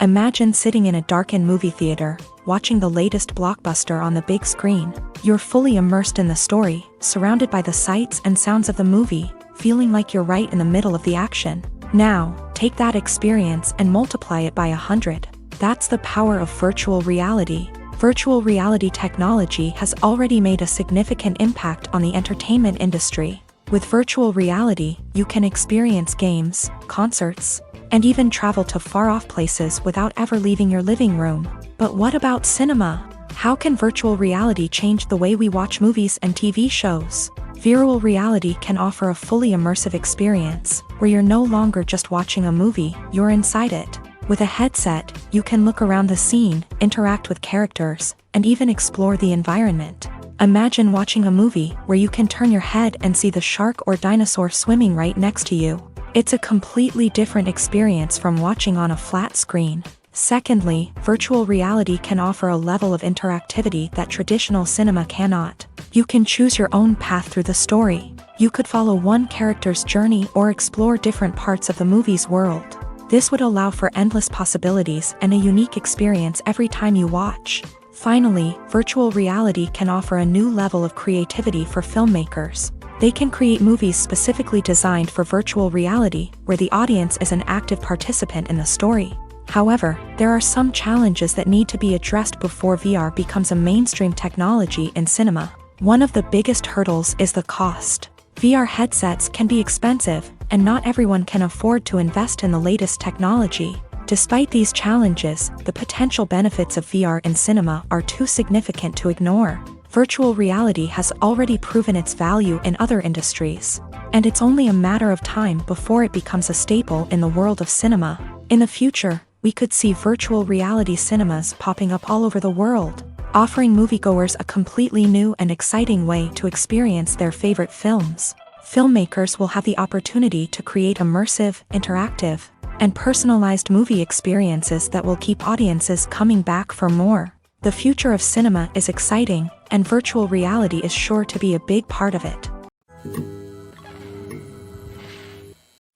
Imagine sitting in a darkened movie theater, watching the latest blockbuster on the big screen. You're fully immersed in the story, surrounded by the sights and sounds of the movie, feeling like you're right in the middle of the action. Now, take that experience and multiply it by 100. That's the power of virtual reality. Virtual reality technology has already made a significant impact on the entertainment industry. With virtual reality, you can experience games, concerts, and even travel to far-off places without ever leaving your living room. But what about cinema? How can virtual reality change the way we watch movies and TV shows? Virtual reality can offer a fully immersive experience, where you're no longer just watching a movie, you're inside it. With a headset, you can look around the scene, interact with characters, and even explore the environment. Imagine watching a movie where you can turn your head and see the shark or dinosaur swimming right next to you. It's a completely different experience from watching on a flat screen. Secondly, virtual reality can offer a level of interactivity that traditional cinema cannot. You can choose your own path through the story. You could follow one character's journey or explore different parts of the movie's world. This would allow for endless possibilities and a unique experience every time you watch. Finally, virtual reality can offer a new level of creativity for filmmakers. They can create movies specifically designed for virtual reality, where the audience is an active participant in the story. However, there are some challenges that need to be addressed before VR becomes a mainstream technology in cinema. One of the biggest hurdles is the cost. VR headsets can be expensive, and not everyone can afford to invest in the latest technology. Despite these challenges, the potential benefits of VR in cinema are too significant to ignore. Virtual reality has already proven its value in other industries, and it's only a matter of time before it becomes a staple in the world of cinema. In the future, we could see virtual reality cinemas popping up all over the world, offering moviegoers a completely new and exciting way to experience their favorite films. Filmmakers will have the opportunity to create immersive, interactive, and personalized movie experiences that will keep audiences coming back for more. The future of cinema is exciting, and virtual reality is sure to be a big part of it.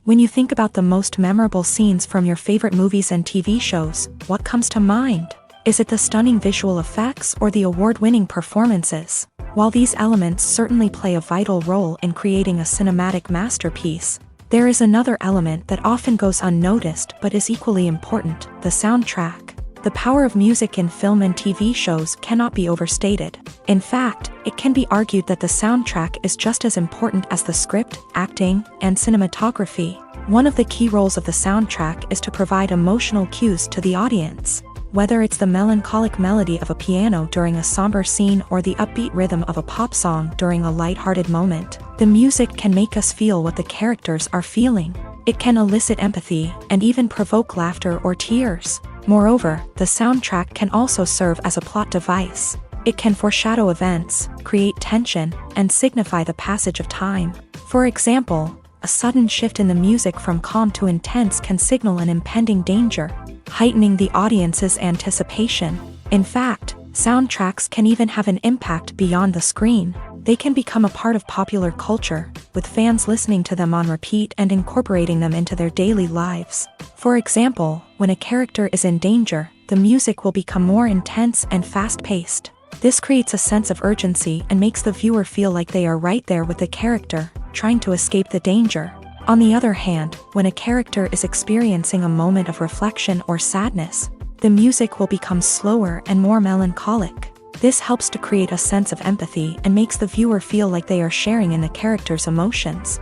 When you think about the most memorable scenes from your favorite movies and TV shows, what comes to mind? Is it the stunning visual effects or the award-winning performances? While these elements certainly play a vital role in creating a cinematic masterpiece, there is another element that often goes unnoticed but is equally important: the soundtrack. The power of music in film and TV shows cannot be overstated. In fact, it can be argued that the soundtrack is just as important as the script, acting, and cinematography. One of the key roles of the soundtrack is to provide emotional cues to the audience. Whether it's the melancholic melody of a piano during a somber scene or the upbeat rhythm of a pop song during a lighthearted moment, the music can make us feel what the characters are feeling. It can elicit empathy and even provoke laughter or tears. Moreover, the soundtrack can also serve as a plot device. It can foreshadow events, create tension, and signify the passage of time. For example, a sudden shift in the music from calm to intense can signal an impending danger, heightening the audience's anticipation. In fact, soundtracks can even have an impact beyond the screen. They can become a part of popular culture, with fans listening to them on repeat and incorporating them into their daily lives. For example, when a character is in danger, the music will become more intense and fast-paced. This creates a sense of urgency and makes the viewer feel like they are right there with the character, trying to escape the danger. On the other hand, when a character is experiencing a moment of reflection or sadness, the music will become slower and more melancholic. This helps to create a sense of empathy and makes the viewer feel like they are sharing in the character's emotions.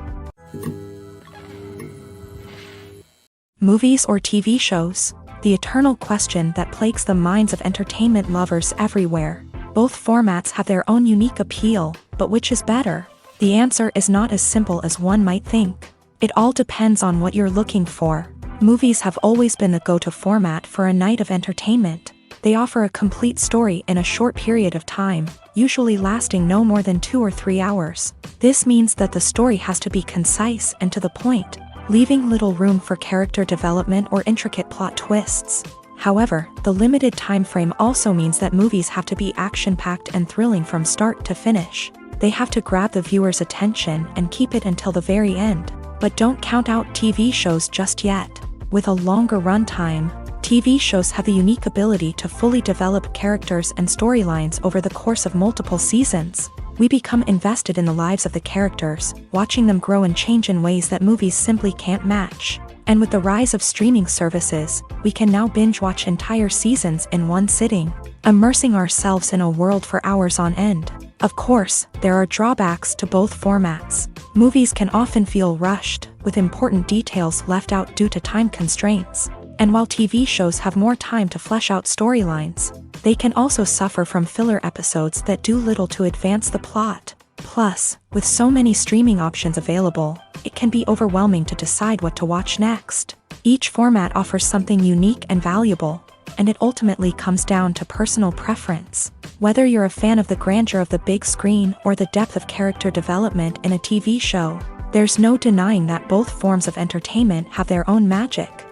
Movies or TV shows? The eternal question that plagues the minds of entertainment lovers everywhere. Both formats have their own unique appeal, but which is better? The answer is not as simple as one might think. It all depends on what you're looking for. Movies have always been the go-to format for a night of entertainment. They offer a complete story in a short period of time, usually lasting no more than 2 or 3 hours. This means that the story has to be concise and to the point, leaving little room for character development or intricate plot twists. However, the limited time frame also means that movies have to be action-packed and thrilling from start to finish. They have to grab the viewer's attention and keep it until the very end. But don't count out TV shows just yet. With a longer runtime, TV shows have the unique ability to fully develop characters and storylines over the course of multiple seasons. We become invested in the lives of the characters, watching them grow and change in ways that movies simply can't match. And with the rise of streaming services, we can now binge-watch entire seasons in one sitting, immersing ourselves in a world for hours on end. Of course, there are drawbacks to both formats. Movies can often feel rushed, with important details left out due to time constraints. And while TV shows have more time to flesh out storylines, they can also suffer from filler episodes that do little to advance the plot. Plus, with so many streaming options available, it can be overwhelming to decide what to watch next. Each format offers something unique and valuable, and it ultimately comes down to personal preference. Whether you're a fan of the grandeur of the big screen or the depth of character development in a TV show, there's no denying that both forms of entertainment have their own magic.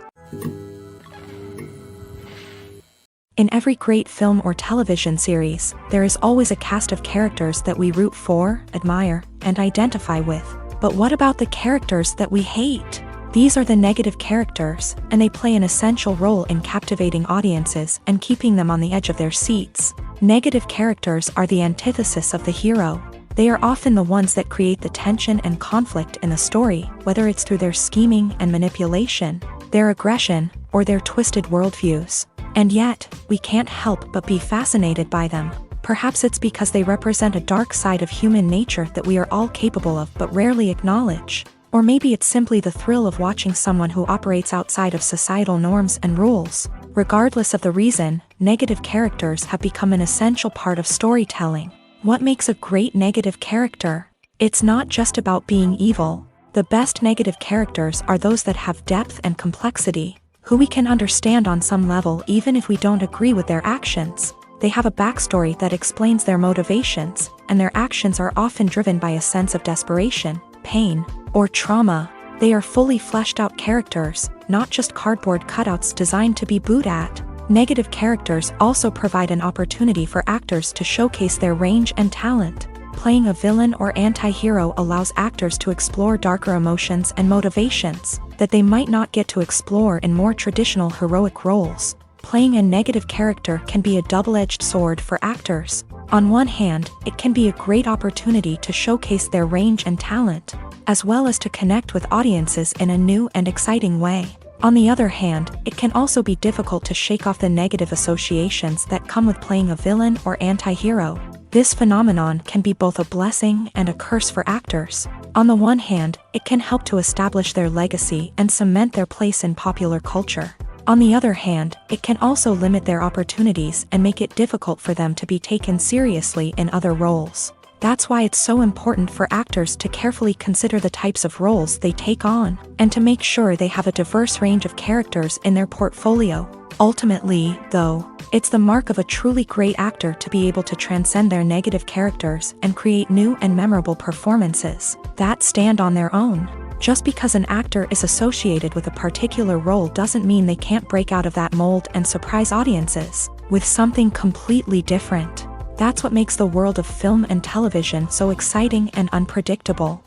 In every great film or television series, there is always a cast of characters that we root for, admire, and identify with. But what about the characters that we hate? These are the negative characters, and they play an essential role in captivating audiences and keeping them on the edge of their seats. Negative characters are the antithesis of the hero. They are often the ones that create the tension and conflict in the story, whether it's through their scheming and manipulation, their aggression, or their twisted worldviews. And yet, we can't help but be fascinated by them. Perhaps it's because they represent a dark side of human nature that we are all capable of but rarely acknowledge. Or maybe it's simply the thrill of watching someone who operates outside of societal norms and rules. Regardless of the reason, negative characters have become an essential part of storytelling. What makes a great negative character? It's not just about being evil. The best negative characters are those that have depth and complexity, who we can understand on some level even if we don't agree with their actions. They have a backstory that explains their motivations, and their actions are often driven by a sense of desperation, pain, or trauma. They are fully fleshed out characters, not just cardboard cutouts designed to be booed at. Negative characters also provide an opportunity for actors to showcase their range and talent. Playing a villain or anti-hero allows actors to explore darker emotions and motivations that they might not get to explore in more traditional heroic roles. Playing a negative character can be a double-edged sword for actors. On one hand, it can be a great opportunity to showcase their range and talent, as well as to connect with audiences in a new and exciting way. On the other hand, it can also be difficult to shake off the negative associations that come with playing a villain or anti-hero. This phenomenon can be both a blessing and a curse for actors. On the one hand, it can help to establish their legacy and cement their place in popular culture. On the other hand, it can also limit their opportunities and make it difficult for them to be taken seriously in other roles. That's why it's so important for actors to carefully consider the types of roles they take on, and to make sure they have a diverse range of characters in their portfolio. Ultimately, though, it's the mark of a truly great actor to be able to transcend their negative characters and create new and memorable performances that stand on their own. Just because an actor is associated with a particular role doesn't mean they can't break out of that mold and surprise audiences with something completely different. That's what makes the world of film and television so exciting and unpredictable.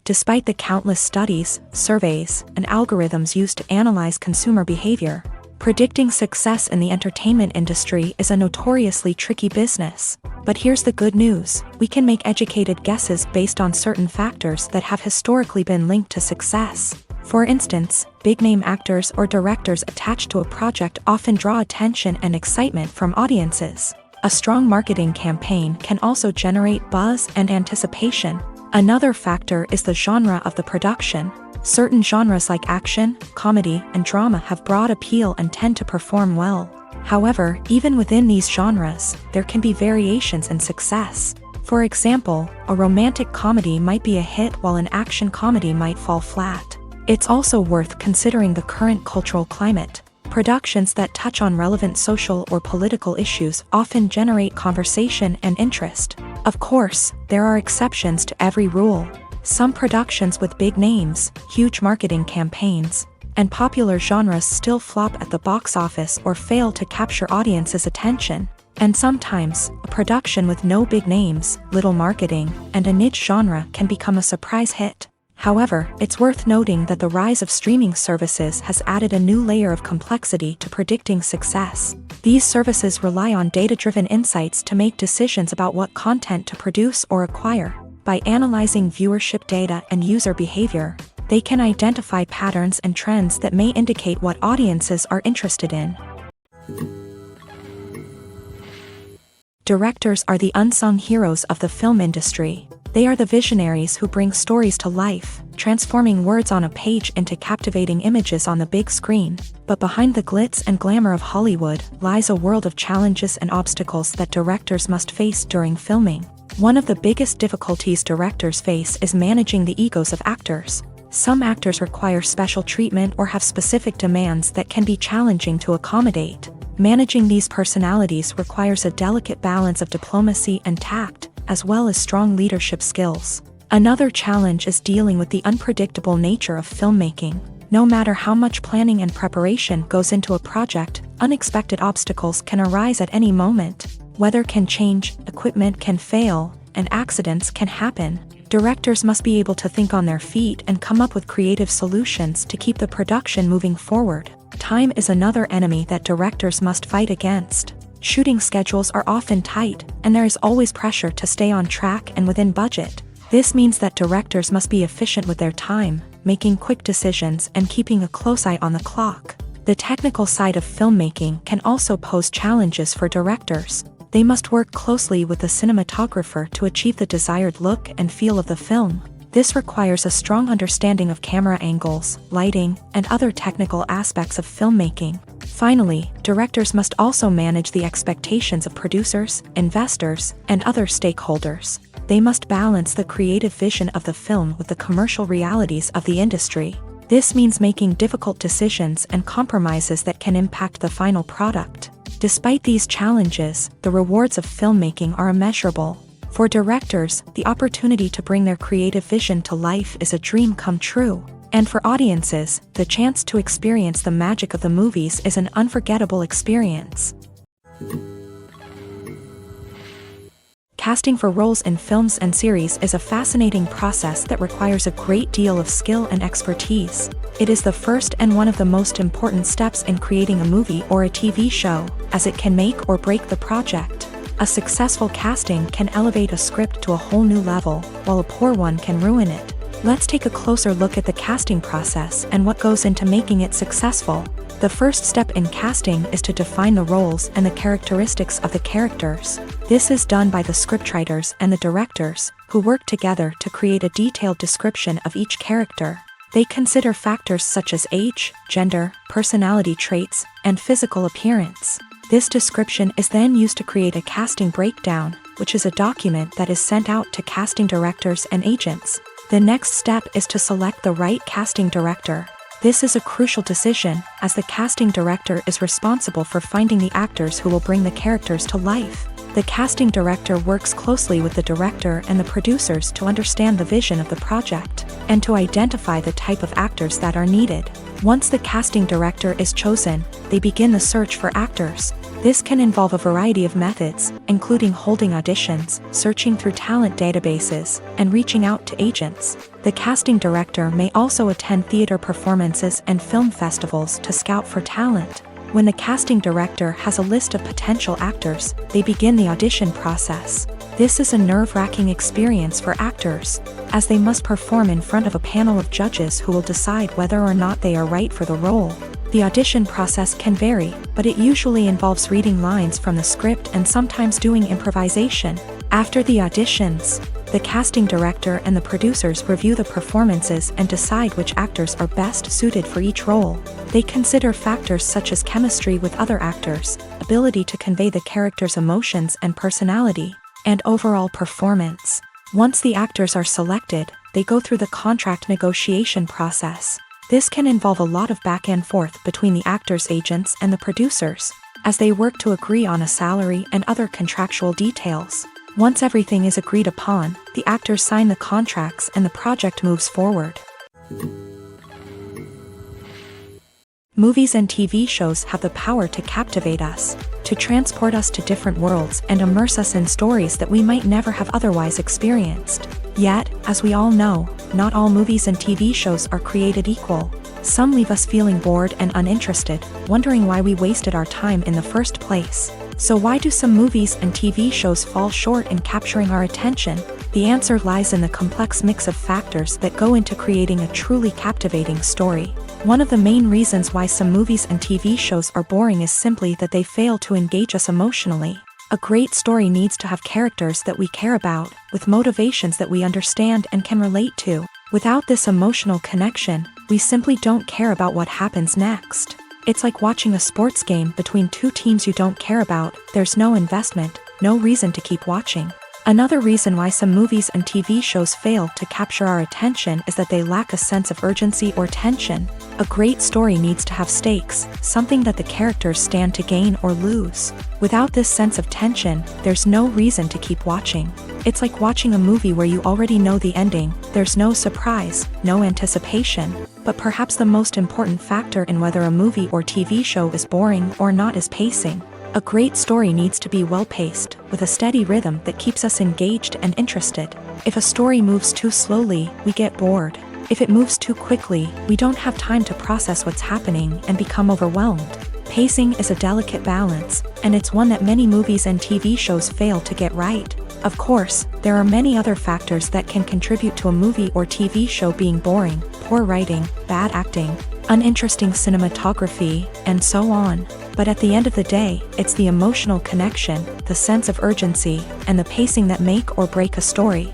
Despite the countless studies, surveys, and algorithms used to analyze consumer behavior, predicting success in the entertainment industry is a notoriously tricky business. But here's the good news: we can make educated guesses based on certain factors that have historically been linked to success. For instance, big-name actors or directors attached to a project often draw attention and excitement from audiences. A strong marketing campaign can also generate buzz and anticipation. Another factor is the genre of the production. Certain genres like action, comedy, and drama have broad appeal and tend to perform well. However, even within these genres, there can be variations in success. For example, a romantic comedy might be a hit while an action comedy might fall flat. It's also worth considering the current cultural climate. Productions that touch on relevant social or political issues often generate conversation and interest. Of course, there are exceptions to every rule. Some productions with big names, huge marketing campaigns, and popular genres still flop at the box office or fail to capture audiences' attention. And sometimes, a production with no big names, little marketing, and a niche genre can become a surprise hit. However, it's worth noting that the rise of streaming services has added a new layer of complexity to predicting success. These services rely on data-driven insights to make decisions about what content to produce or acquire. By analyzing viewership data and user behavior, they can identify patterns and trends that may indicate what audiences are interested in. Directors are the unsung heroes of the film industry. They are the visionaries who bring stories to life, transforming words on a page into captivating images on the big screen. But behind the glitz and glamour of Hollywood lies a world of challenges and obstacles that directors must face during filming. One of the biggest difficulties directors face is managing the egos of actors. Some actors require special treatment or have specific demands that can be challenging to accommodate. Managing these personalities requires a delicate balance of diplomacy and tact, as well as strong leadership skills. Another challenge is dealing with the unpredictable nature of filmmaking. No matter how much planning and preparation goes into a project, unexpected obstacles can arise at any moment. Weather can change, equipment can fail, and accidents can happen. Directors must be able to think on their feet and come up with creative solutions to keep the production moving forward. Time is another enemy that directors must fight against. Shooting schedules are often tight, and there is always pressure to stay on track and within budget. This means that directors must be efficient with their time, making quick decisions and keeping a close eye on the clock. The technical side of filmmaking can also pose challenges for directors. They must work closely with the cinematographer to achieve the desired look and feel of the film. This requires a strong understanding of camera angles, lighting, and other technical aspects of filmmaking. Finally, directors must also manage the expectations of producers, investors, and other stakeholders. They must balance the creative vision of the film with the commercial realities of the industry. This means making difficult decisions and compromises that can impact the final product. Despite these challenges, the rewards of filmmaking are immeasurable. For directors, the opportunity to bring their creative vision to life is a dream come true. And for audiences, the chance to experience the magic of the movies is an unforgettable experience. Casting for roles in films and series is a fascinating process that requires a great deal of skill and expertise. It is the first and one of the most important steps in creating a movie or a TV show, as it can make or break the project. A successful casting can elevate a script to a whole new level, while a poor one can ruin it. Let's take a closer look at the casting process and what goes into making it successful. The first step in casting is to define the roles and the characteristics of the characters. This is done by the scriptwriters and the directors, who work together to create a detailed description of each character. They consider factors such as age, gender, personality traits, and physical appearance. This description is then used to create a casting breakdown, which is a document that is sent out to casting directors and agents. The next step is to select the right casting director. This is a crucial decision, as the casting director is responsible for finding the actors who will bring the characters to life. The casting director works closely with the director and the producers to understand the vision of the project, and to identify the type of actors that are needed. Once the casting director is chosen, they begin the search for actors. This can involve a variety of methods, including holding auditions, searching through talent databases, and reaching out to agents. The casting director may also attend theater performances and film festivals to scout for talent. When the casting director has a list of potential actors, they begin the audition process. This is a nerve-wracking experience for actors, as they must perform in front of a panel of judges who will decide whether or not they are right for the role. The audition process can vary, but it usually involves reading lines from the script and sometimes doing improvisation. After the auditions, the casting director and the producers review the performances and decide which actors are best suited for each role. They consider factors such as chemistry with other actors, ability to convey the character's emotions and personality, and overall performance. Once the actors are selected, they go through the contract negotiation process. This can involve a lot of back and forth between the actors' agents and the producers, as they work to agree on a salary and other contractual details. Once everything is agreed upon, the actors sign the contracts and the project moves forward. Movies and TV shows have the power to captivate us, to transport us to different worlds and immerse us in stories that we might never have otherwise experienced. Yet, as we all know, not all movies and TV shows are created equal. Some leave us feeling bored and uninterested, wondering why we wasted our time in the first place. So why do some movies and TV shows fall short in capturing our attention? The answer lies in the complex mix of factors that go into creating a truly captivating story. One of the main reasons why some movies and TV shows are boring is simply that they fail to engage us emotionally. A great story needs to have characters that we care about, with motivations that we understand and can relate to. Without this emotional connection, we simply don't care about what happens next. It's like watching a sports game between two teams you don't care about. There's no investment, no reason to keep watching. Another reason why some movies and TV shows fail to capture our attention is that they lack a sense of urgency or tension. A great story needs to have stakes, something that the characters stand to gain or lose. Without this sense of tension, there's no reason to keep watching. It's like watching a movie where you already know the ending. There's no surprise, no anticipation. But perhaps the most important factor in whether a movie or TV show is boring or not is pacing. A great story needs to be well-paced, with a steady rhythm that keeps us engaged and interested. If a story moves too slowly, we get bored. If it moves too quickly, we don't have time to process what's happening and become overwhelmed. Pacing is a delicate balance, and it's one that many movies and TV shows fail to get right. Of course, there are many other factors that can contribute to a movie or TV show being boring: poor writing, bad acting, uninteresting cinematography, and so on. But at the end of the day, it's the emotional connection, the sense of urgency, and the pacing that make or break a story.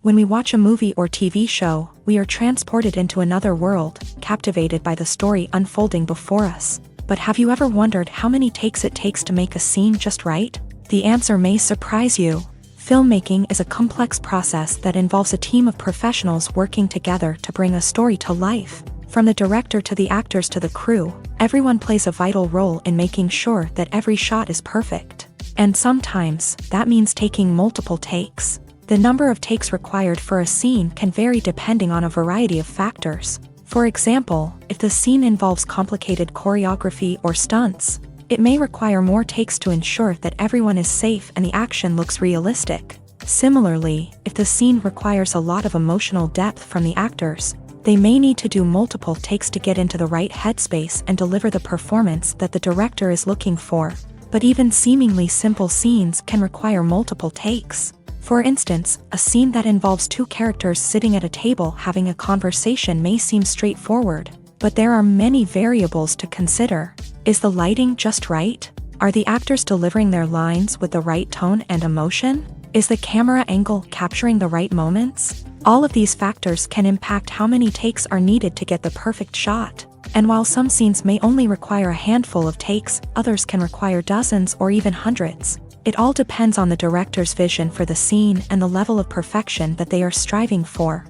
When we watch a movie or TV show, we are transported into another world, captivated by the story unfolding before us. But have you ever wondered how many takes it takes to make a scene just right? The answer may surprise you. Filmmaking is a complex process that involves a team of professionals working together to bring a story to life. From the director to the actors to the crew, everyone plays a vital role in making sure that every shot is perfect. And sometimes, that means taking multiple takes. The number of takes required for a scene can vary depending on a variety of factors. For example, if the scene involves complicated choreography or stunts, it may require more takes to ensure that everyone is safe and the action looks realistic. Similarly, if the scene requires a lot of emotional depth from the actors, they may need to do multiple takes to get into the right headspace and deliver the performance that the director is looking for. But even seemingly simple scenes can require multiple takes. For instance, a scene that involves two characters sitting at a table having a conversation may seem straightforward, but there are many variables to consider. Is the lighting just right? Are the actors delivering their lines with the right tone and emotion? Is the camera angle capturing the right moments? All of these factors can impact how many takes are needed to get the perfect shot. And while some scenes may only require a handful of takes, others can require dozens or even hundreds. It all depends on the director's vision for the scene and the level of perfection that they are striving for.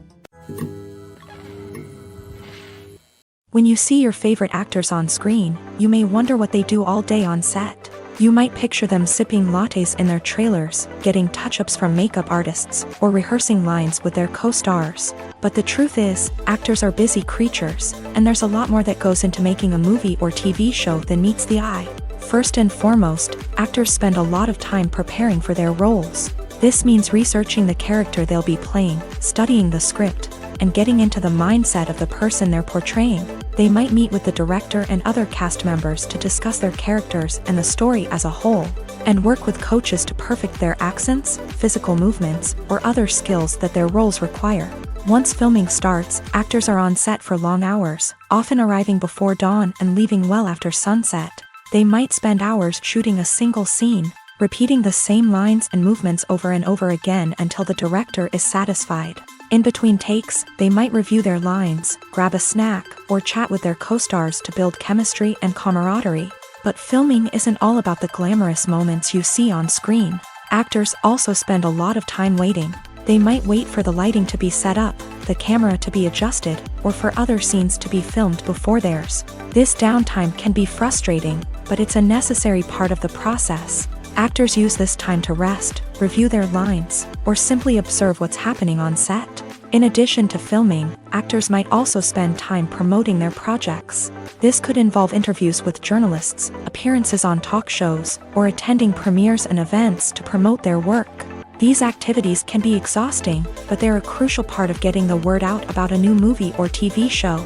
When you see your favorite actors on screen, you may wonder what they do all day on set. You might picture them sipping lattes in their trailers, getting touch-ups from makeup artists, or rehearsing lines with their co-stars. But the truth is, actors are busy creatures, and there's a lot more that goes into making a movie or TV show than meets the eye. First and foremost, actors spend a lot of time preparing for their roles. This means researching the character they'll be playing, studying the script, and getting into the mindset of the person they're portraying. They might meet with the director and other cast members to discuss their characters and the story as a whole, and work with coaches to perfect their accents, physical movements, or other skills that their roles require. Once filming starts, actors are on set for long hours, often arriving before dawn and leaving well after sunset. They might spend hours shooting a single scene, repeating the same lines and movements over and over again until the director is satisfied. In between takes, they might review their lines, grab a snack, or chat with their co-stars to build chemistry and camaraderie. But filming isn't all about the glamorous moments you see on screen. Actors also spend a lot of time waiting. They might wait for the lighting to be set up, the camera to be adjusted, or for other scenes to be filmed before theirs. This downtime can be frustrating, but it's a necessary part of the process. Actors use this time to rest, review their lines, or simply observe what's happening on set. In addition to filming, actors might also spend time promoting their projects. This could involve interviews with journalists, appearances on talk shows, or attending premieres and events to promote their work. These activities can be exhausting, but they're a crucial part of getting the word out about a new movie or TV show.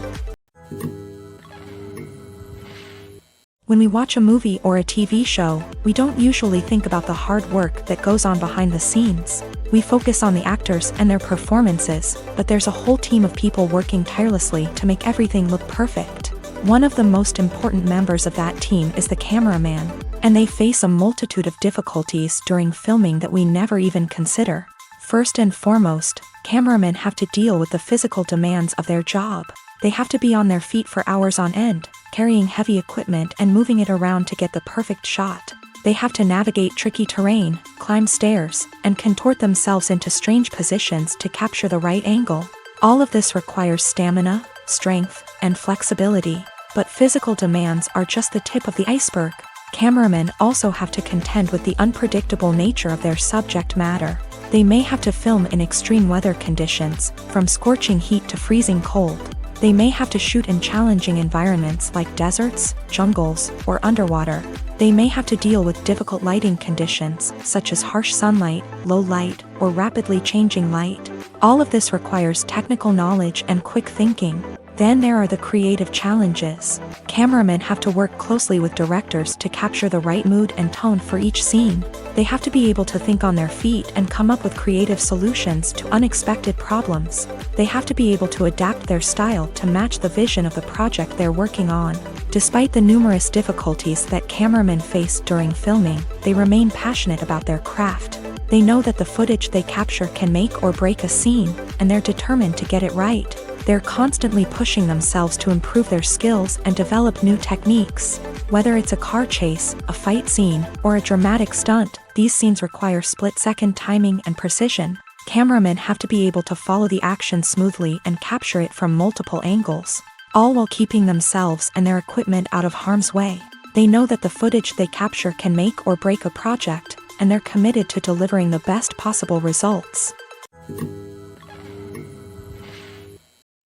When we watch a movie or a TV show, we don't usually think about the hard work that goes on behind the scenes. We focus on the actors and their performances, but there's a whole team of people working tirelessly to make everything look perfect. One of the most important members of that team is the cameraman, and they face a multitude of difficulties during filming that we never even consider. First and foremost, cameramen have to deal with the physical demands of their job. They have to be on their feet for hours on end, carrying heavy equipment and moving it around to get the perfect shot. They have to navigate tricky terrain, climb stairs, and contort themselves into strange positions to capture the right angle. All of this requires stamina, strength, and flexibility. But physical demands are just the tip of the iceberg. Cameramen also have to contend with the unpredictable nature of their subject matter. They may have to film in extreme weather conditions, from scorching heat to freezing cold. They may have to shoot in challenging environments like deserts, jungles, or underwater. They may have to deal with difficult lighting conditions, such as harsh sunlight, low light, or rapidly changing light. All of this requires technical knowledge and quick thinking. Then there are the creative challenges. Cameramen have to work closely with directors to capture the right mood and tone for each scene. They have to be able to think on their feet and come up with creative solutions to unexpected problems. They have to be able to adapt their style to match the vision of the project they're working on. Despite the numerous difficulties that cameramen face during filming, they remain passionate about their craft. They know that the footage they capture can make or break a scene, and they're determined to get it right. They're constantly pushing themselves to improve their skills and develop new techniques. Whether it's a car chase, a fight scene, or a dramatic stunt, these scenes require split-second timing and precision. Cameramen have to be able to follow the action smoothly and capture it from multiple angles, all while keeping themselves and their equipment out of harm's way. They know that the footage they capture can make or break a project, and they're committed to delivering the best possible results.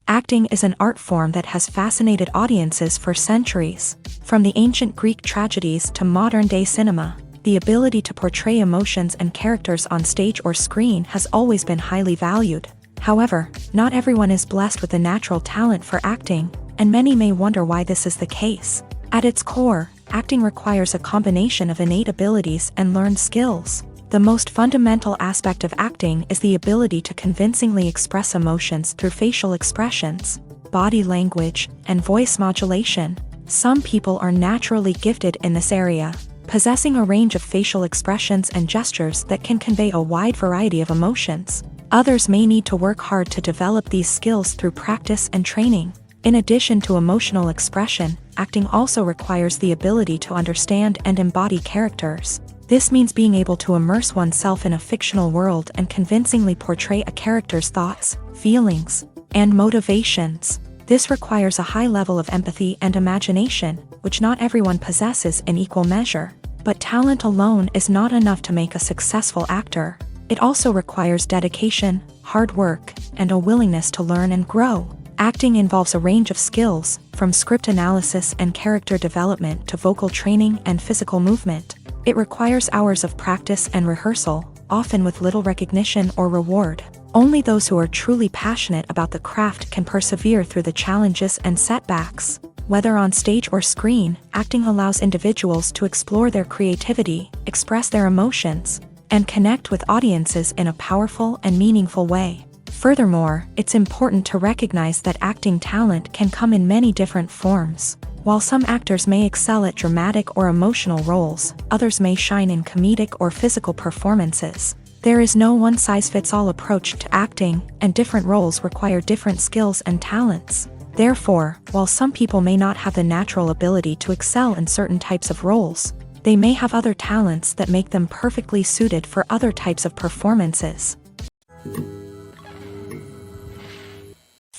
Acting is an art form that has fascinated audiences for centuries. From the ancient Greek tragedies to modern-day cinema, the ability to portray emotions and characters on stage or screen has always been highly valued. However, not everyone is blessed with a natural talent for acting, and many may wonder why this is the case. At its core, acting requires a combination of innate abilities and learned skills. The most fundamental aspect of acting is the ability to convincingly express emotions through facial expressions, body language, and voice modulation. Some people are naturally gifted in this area, possessing a range of facial expressions and gestures that can convey a wide variety of emotions. Others may need to work hard to develop these skills through practice and training. In addition to emotional expression, acting also requires the ability to understand and embody characters. This means being able to immerse oneself in a fictional world and convincingly portray a character's thoughts, feelings, and motivations. This requires a high level of empathy and imagination, which not everyone possesses in equal measure. But talent alone is not enough to make a successful actor. It also requires dedication, hard work, and a willingness to learn and grow. Acting involves a range of skills, from script analysis and character development to vocal training and physical movement. It requires hours of practice and rehearsal, often with little recognition or reward. Only those who are truly passionate about the craft can persevere through the challenges and setbacks. Whether on stage or screen, acting allows individuals to explore their creativity, express their emotions, and connect with audiences in a powerful and meaningful way. Furthermore, it's important to recognize that acting talent can come in many different forms. While some actors may excel at dramatic or emotional roles, others may shine in comedic or physical performances. There is no one-size-fits-all approach to acting, and different roles require different skills and talents. Therefore, while some people may not have the natural ability to excel in certain types of roles, they may have other talents that make them perfectly suited for other types of performances.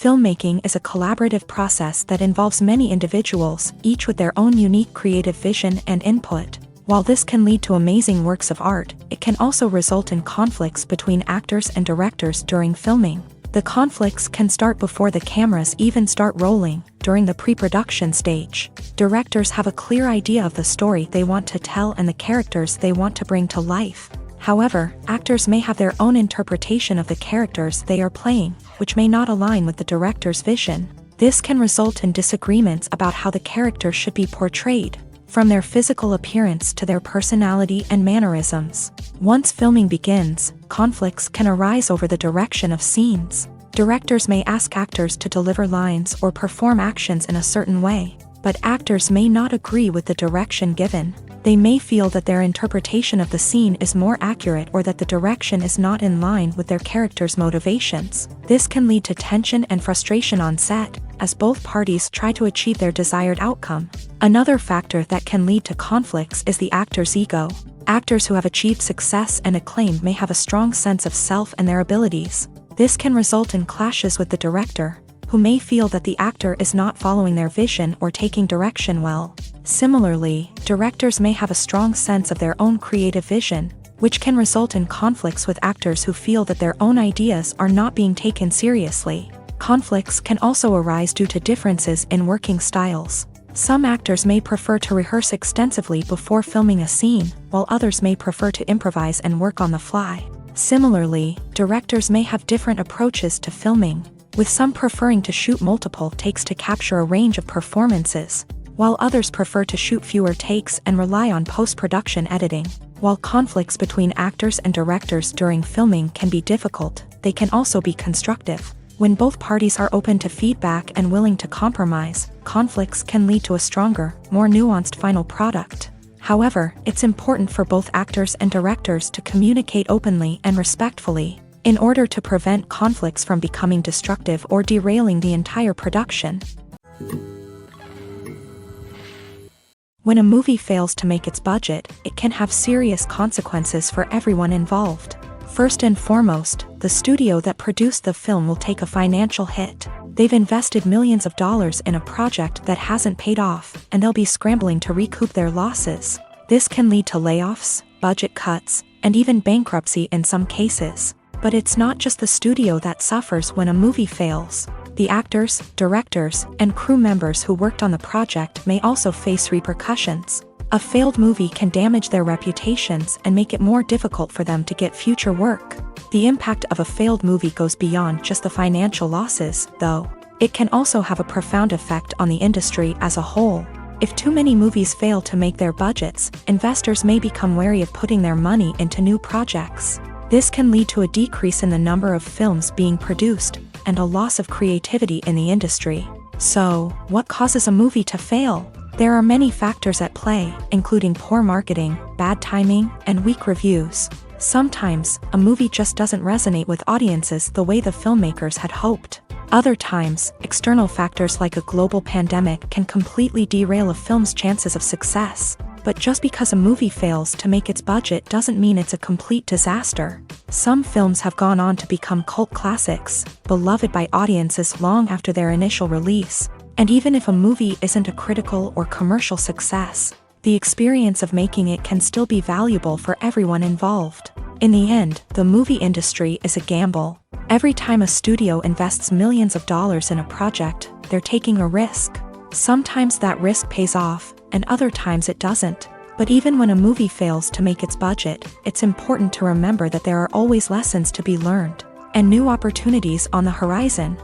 Filmmaking is a collaborative process that involves many individuals, each with their own unique creative vision and input. While this can lead to amazing works of art, it can also result in conflicts between actors and directors during filming. The conflicts can start before the cameras even start rolling, during the pre-production stage. Directors have a clear idea of the story they want to tell and the characters they want to bring to life. However, actors may have their own interpretation of the characters they are playing, which may not align with the director's vision. This can result in disagreements about how the characters should be portrayed, from their physical appearance to their personality and mannerisms. Once filming begins, conflicts can arise over the direction of scenes. Directors may ask actors to deliver lines or perform actions in a certain way, but actors may not agree with the direction given. They may feel that their interpretation of the scene is more accurate or that the direction is not in line with their character's motivations. This can lead to tension and frustration on set, as both parties try to achieve their desired outcome. Another factor that can lead to conflicts is the actor's ego. Actors who have achieved success and acclaim may have a strong sense of self and their abilities. This can result in clashes with the director, who may feel that the actor is not following their vision or taking direction well. Similarly, directors may have a strong sense of their own creative vision, which can result in conflicts with actors who feel that their own ideas are not being taken seriously. Conflicts can also arise due to differences in working styles. Some actors may prefer to rehearse extensively before filming a scene, while others may prefer to improvise and work on the fly. Similarly, directors may have different approaches to filming, with some preferring to shoot multiple takes to capture a range of performances, while others prefer to shoot fewer takes and rely on post-production editing. While conflicts between actors and directors during filming can be difficult, they can also be constructive. When both parties are open to feedback and willing to compromise, conflicts can lead to a stronger, more nuanced final product. However, it's important for both actors and directors to communicate openly and respectfully, in order to prevent conflicts from becoming destructive or derailing the entire production. When a movie fails to make its budget, it can have serious consequences for everyone involved. First and foremost, the studio that produced the film will take a financial hit. They've invested millions of dollars in a project that hasn't paid off, and they'll be scrambling to recoup their losses. This can lead to layoffs, budget cuts, and even bankruptcy in some cases. But it's not just the studio that suffers when a movie fails. The actors, directors, and crew members who worked on the project may also face repercussions. A failed movie can damage their reputations and make it more difficult for them to get future work. The impact of a failed movie goes beyond just the financial losses, though. It can also have a profound effect on the industry as a whole. If too many movies fail to make their budgets, investors may become wary of putting their money into new projects. This can lead to a decrease in the number of films being produced, and a loss of creativity in the industry. So, what causes a movie to fail? There are many factors at play, including poor marketing, bad timing, and weak reviews. Sometimes, a movie just doesn't resonate with audiences the way the filmmakers had hoped. Other times, external factors like a global pandemic can completely derail a film's chances of success. But just because a movie fails to make its budget doesn't mean it's a complete disaster. Some films have gone on to become cult classics, beloved by audiences long after their initial release. And even if a movie isn't a critical or commercial success, the experience of making it can still be valuable for everyone involved. In the end, the movie industry is a gamble. Every time a studio invests millions of dollars in a project, they're taking a risk. Sometimes that risk pays off, and other times it doesn't. But even when a movie fails to make its budget, it's important to remember that there are always lessons to be learned, and new opportunities on the horizon.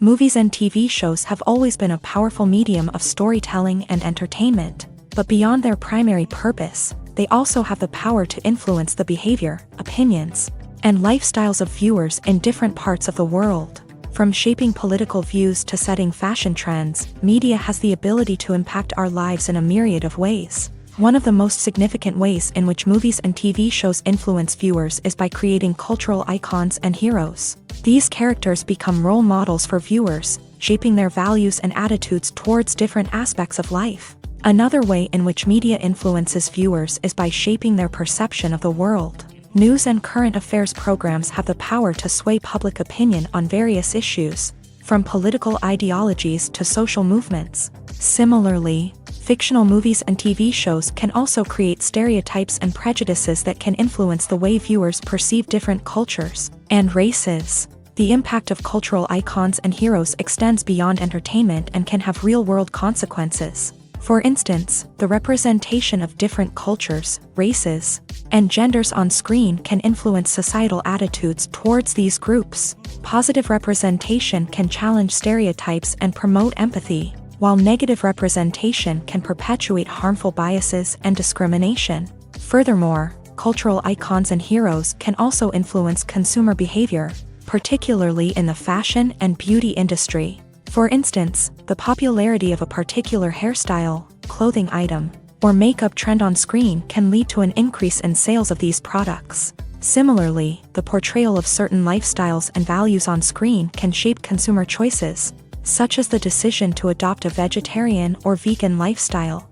Movies and TV shows have always been a powerful medium of storytelling and entertainment, but beyond their primary purpose, they also have the power to influence the behavior, opinions, and lifestyles of viewers in different parts of the world. From shaping political views to setting fashion trends, media has the ability to impact our lives in a myriad of ways. One of the most significant ways in which movies and TV shows influence viewers is by creating cultural icons and heroes. These characters become role models for viewers, shaping their values and attitudes towards different aspects of life. Another way in which media influences viewers is by shaping their perception of the world. News and current affairs programs have the power to sway public opinion on various issues, from political ideologies to social movements. Similarly, Fictional movies and TV shows can also create stereotypes and prejudices that can influence the way viewers perceive different cultures and races. The impact of cultural icons and heroes extends beyond entertainment and can have real-world consequences. For instance, the representation of different cultures, races, and genders on screen can influence societal attitudes towards these groups. Positive representation can challenge stereotypes and promote empathy, while negative representation can perpetuate harmful biases and discrimination. Furthermore, cultural icons and heroes can also influence consumer behavior, particularly in the fashion and beauty industry. For instance, the popularity of a particular hairstyle, clothing item, or makeup trend on screen can lead to an increase in sales of these products. Similarly, the portrayal of certain lifestyles and values on screen can shape consumer choices, such as the decision to adopt a vegetarian or vegan lifestyle.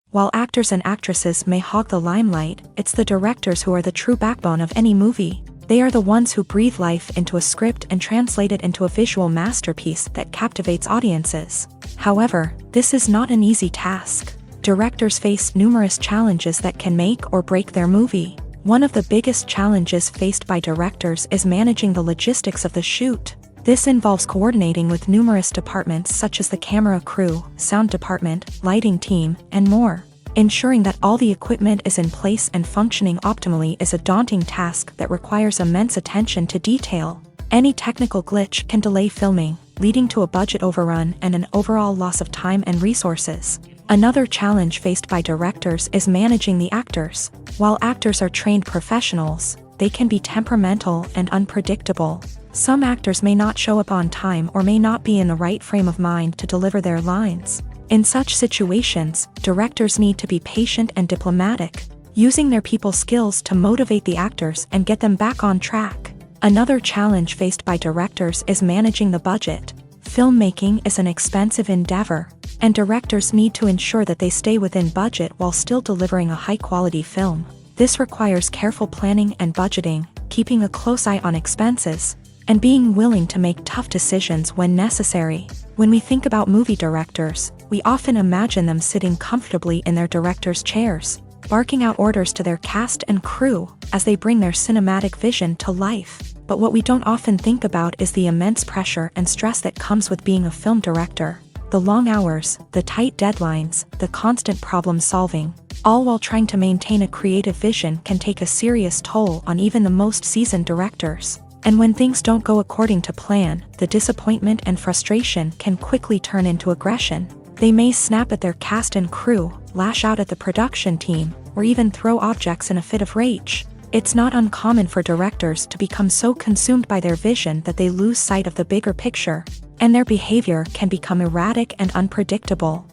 While actors and actresses may hog the limelight, it's the directors who are the true backbone of any movie. They are the ones who breathe life into a script and translate it into a visual masterpiece that captivates audiences. However, this is not an easy task. Directors face numerous challenges that can make or break their movie. One of the biggest challenges faced by directors is managing the logistics of the shoot. This involves coordinating with numerous departments such as the camera crew, sound department, lighting team, and more. Ensuring that all the equipment is in place and functioning optimally is a daunting task that requires immense attention to detail. Any technical glitch can delay filming, leading to a budget overrun and an overall loss of time and resources. Another challenge faced by directors is managing the actors. While actors are trained professionals, they can be temperamental and unpredictable. Some actors may not show up on time or may not be in the right frame of mind to deliver their lines. In such situations, directors need to be patient and diplomatic, using their people skills to motivate the actors and get them back on track. Another challenge faced by directors is managing the budget. Filmmaking is an expensive endeavor, and directors need to ensure that they stay within budget while still delivering a high-quality film. This requires careful planning and budgeting, keeping a close eye on expenses, and being willing to make tough decisions when necessary. When we think about movie directors, we often imagine them sitting comfortably in their director's chairs, barking out orders to their cast and crew as they bring their cinematic vision to life. But what we don't often think about is the immense pressure and stress that comes with being a film director. The long hours, the tight deadlines, the constant problem solving, all while trying to maintain a creative vision can take a serious toll on even the most seasoned directors. And when things don't go according to plan, the disappointment and frustration can quickly turn into aggression. They may snap at their cast and crew, lash out at the production team, or even throw objects in a fit of rage. It's not uncommon for directors to become so consumed by their vision that they lose sight of the bigger picture, and their behavior can become erratic and unpredictable.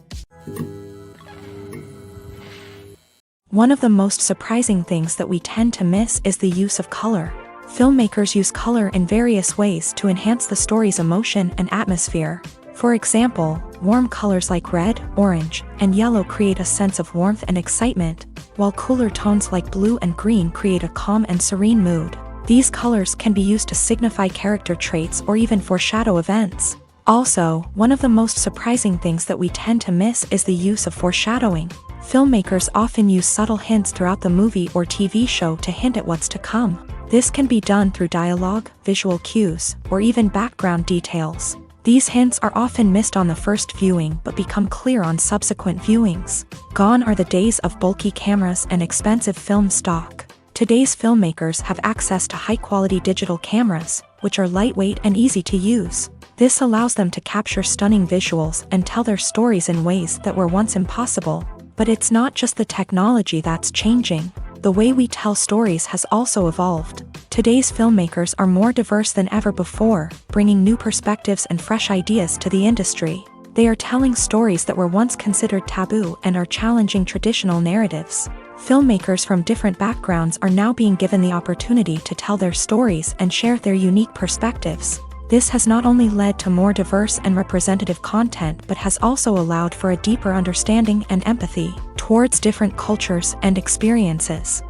One of the most surprising things that we tend to miss is the use of color. Filmmakers use color in various ways to enhance the story's emotion and atmosphere. For example, warm colors like red, orange, and yellow create a sense of warmth and excitement, while cooler tones like blue and green create a calm and serene mood. These colors can be used to signify character traits or even foreshadow events. Also, one of the most surprising things that we tend to miss is the use of foreshadowing. Filmmakers often use subtle hints throughout the movie or TV show to hint at what's to come. This can be done through dialogue, visual cues, or even background details. These hints are often missed on the first viewing but become clear on subsequent viewings. Gone are the days of bulky cameras and expensive film stock. Today's filmmakers have access to high-quality digital cameras, which are lightweight and easy to use. This allows them to capture stunning visuals and tell their stories in ways that were once impossible. But it's not just the technology that's changing. The way we tell stories has also evolved. Today's filmmakers are more diverse than ever before, bringing new perspectives and fresh ideas to the industry. They are telling stories that were once considered taboo and are challenging traditional narratives. Filmmakers from different backgrounds are now being given the opportunity to tell their stories and share their unique perspectives. This has not only led to more diverse and representative content but has also allowed for a deeper understanding and empathy towards different cultures and experiences.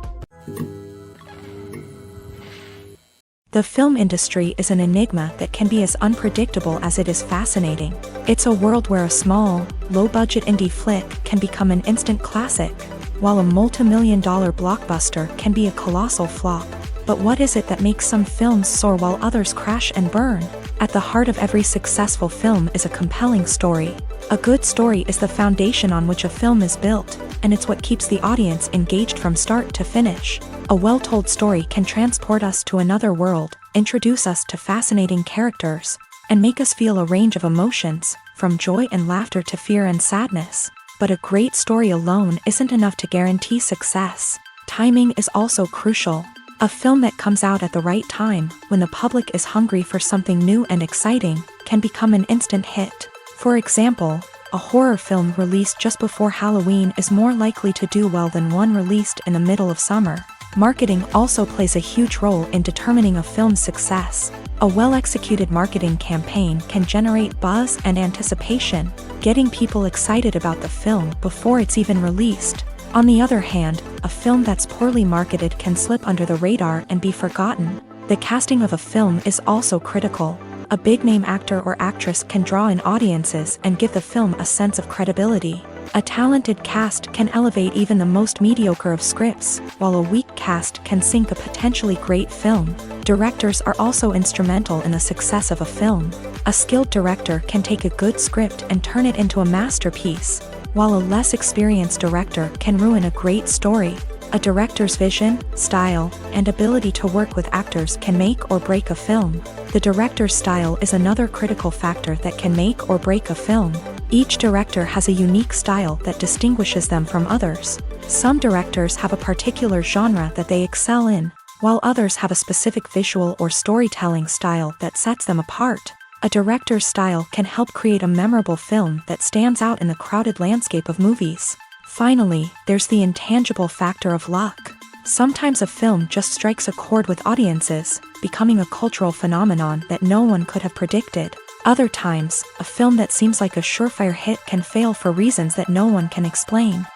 The film industry is an enigma that can be as unpredictable as it is fascinating. It's a world where a small, low-budget indie flick can become an instant classic, while a multi-million-dollar blockbuster can be a colossal flop. But what is it that makes some films soar while others crash and burn? At the heart of every successful film is a compelling story. A good story is the foundation on which a film is built, and it's what keeps the audience engaged from start to finish. A well-told story can transport us to another world, introduce us to fascinating characters, and make us feel a range of emotions, from joy and laughter to fear and sadness. But a great story alone isn't enough to guarantee success. Timing is also crucial. A film that comes out at the right time, when the public is hungry for something new and exciting, can become an instant hit. For example, a horror film released just before Halloween is more likely to do well than one released in the middle of summer. Marketing also plays a huge role in determining a film's success. A well-executed marketing campaign can generate buzz and anticipation, getting people excited about the film before it's even released. On the other hand, a film that's poorly marketed can slip under the radar and be forgotten. The casting of a film is also critical. A big-name actor or actress can draw in audiences and give the film a sense of credibility. A talented cast can elevate even the most mediocre of scripts, while a weak cast can sink a potentially great film. Directors are also instrumental in the success of a film. A skilled director can take a good script and turn it into a masterpiece, while a less experienced director can ruin a great story. A director's vision, style, and ability to work with actors can make or break a film. The director's style is another critical factor that can make or break a film. Each director has a unique style that distinguishes them from others. Some directors have a particular genre that they excel in, while others have a specific visual or storytelling style that sets them apart. A director's style can help create a memorable film that stands out in the crowded landscape of movies. Finally, there's the intangible factor of luck. Sometimes a film just strikes a chord with audiences, becoming a cultural phenomenon that no one could have predicted. Other times, a film that seems like a surefire hit can fail for reasons that no one can explain.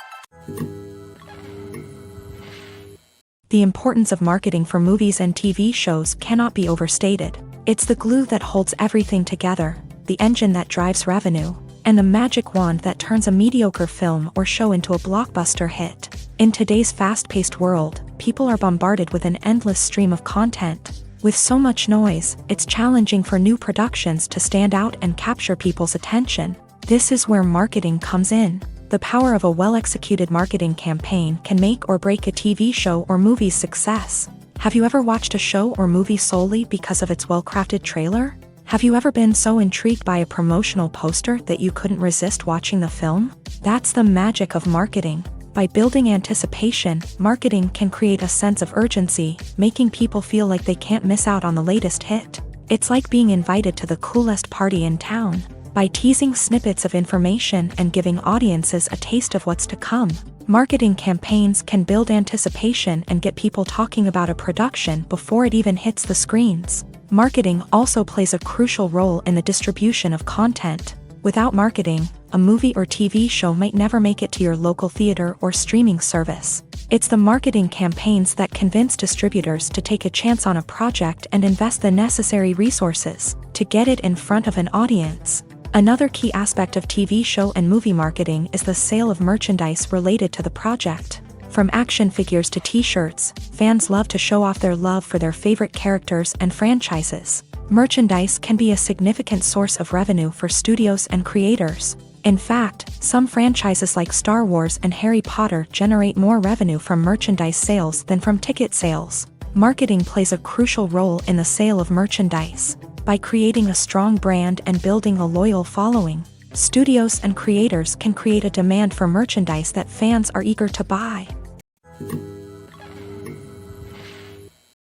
The importance of marketing for movies and TV shows cannot be overstated. It's the glue that holds everything together, the engine that drives revenue, and the magic wand that turns a mediocre film or show into a blockbuster hit. In today's fast-paced world, people are bombarded with an endless stream of content. With so much noise, it's challenging for new productions to stand out and capture people's attention. This is where marketing comes in. The power of a well-executed marketing campaign can make or break a TV show or movie's success. Have you ever watched a show or movie solely because of its well-crafted trailer? Have you ever been so intrigued by a promotional poster that you couldn't resist watching the film? That's the magic of marketing. By building anticipation, marketing can create a sense of urgency, making people feel like they can't miss out on the latest hit. It's like being invited to the coolest party in town. By teasing snippets of information and giving audiences a taste of what's to come, marketing campaigns can build anticipation and get people talking about a production before it even hits the screens. Marketing also plays a crucial role in the distribution of content. Without marketing, a movie or TV show might never make it to your local theater or streaming service. It's the marketing campaigns that convince distributors to take a chance on a project and invest the necessary resources to get it in front of an audience. Another key aspect of TV show and movie marketing is the sale of merchandise related to the project. From action figures to t-shirts, fans love to show off their love for their favorite characters and franchises. Merchandise can be a significant source of revenue for studios and creators. In fact, some franchises like Star Wars and Harry Potter generate more revenue from merchandise sales than from ticket sales. Marketing plays a crucial role in the sale of merchandise. By creating a strong brand and building a loyal following, studios and creators can create a demand for merchandise that fans are eager to buy.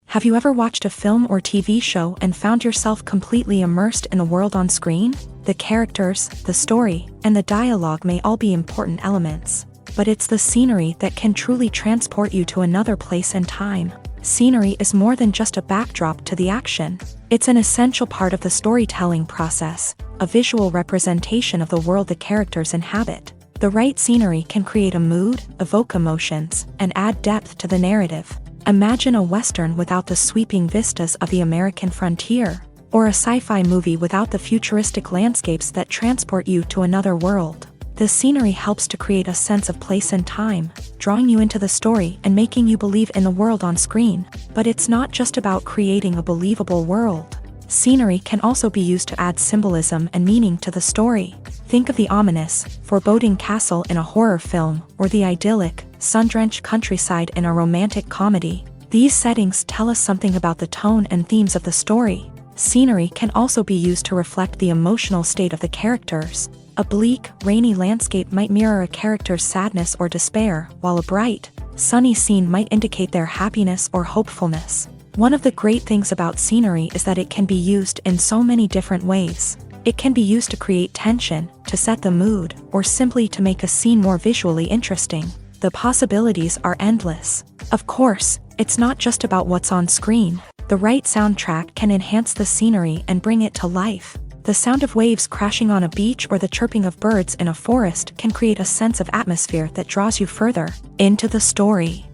Have you ever watched a film or TV show and found yourself completely immersed in the world on screen? The characters, the story, and the dialogue may all be important elements, but it's the scenery that can truly transport you to another place and time. Scenery is more than just a backdrop to the action. It's an essential part of the storytelling process, a visual representation of the world the characters inhabit. The right scenery can create a mood, evoke emotions, and add depth to the narrative. Imagine a Western without the sweeping vistas of the American frontier, or a sci-fi movie without the futuristic landscapes that transport you to another world. The scenery helps to create a sense of place and time, drawing you into the story and making you believe in the world on screen. But it's not just about creating a believable world. Scenery can also be used to add symbolism and meaning to the story. Think of the ominous, foreboding castle in a horror film, or the idyllic, sun-drenched countryside in a romantic comedy. These settings tell us something about the tone and themes of the story. Scenery can also be used to reflect the emotional state of the characters. A bleak, rainy landscape might mirror a character's sadness or despair, while a bright, sunny scene might indicate their happiness or hopefulness. One of the great things about scenery is that it can be used in so many different ways. It can be used to create tension, to set the mood, or simply to make a scene more visually interesting. The possibilities are endless. Of course, it's not just about what's on screen. The right soundtrack can enhance the scenery and bring it to life. The sound of waves crashing on a beach or the chirping of birds in a forest can create a sense of atmosphere that draws you further into the story.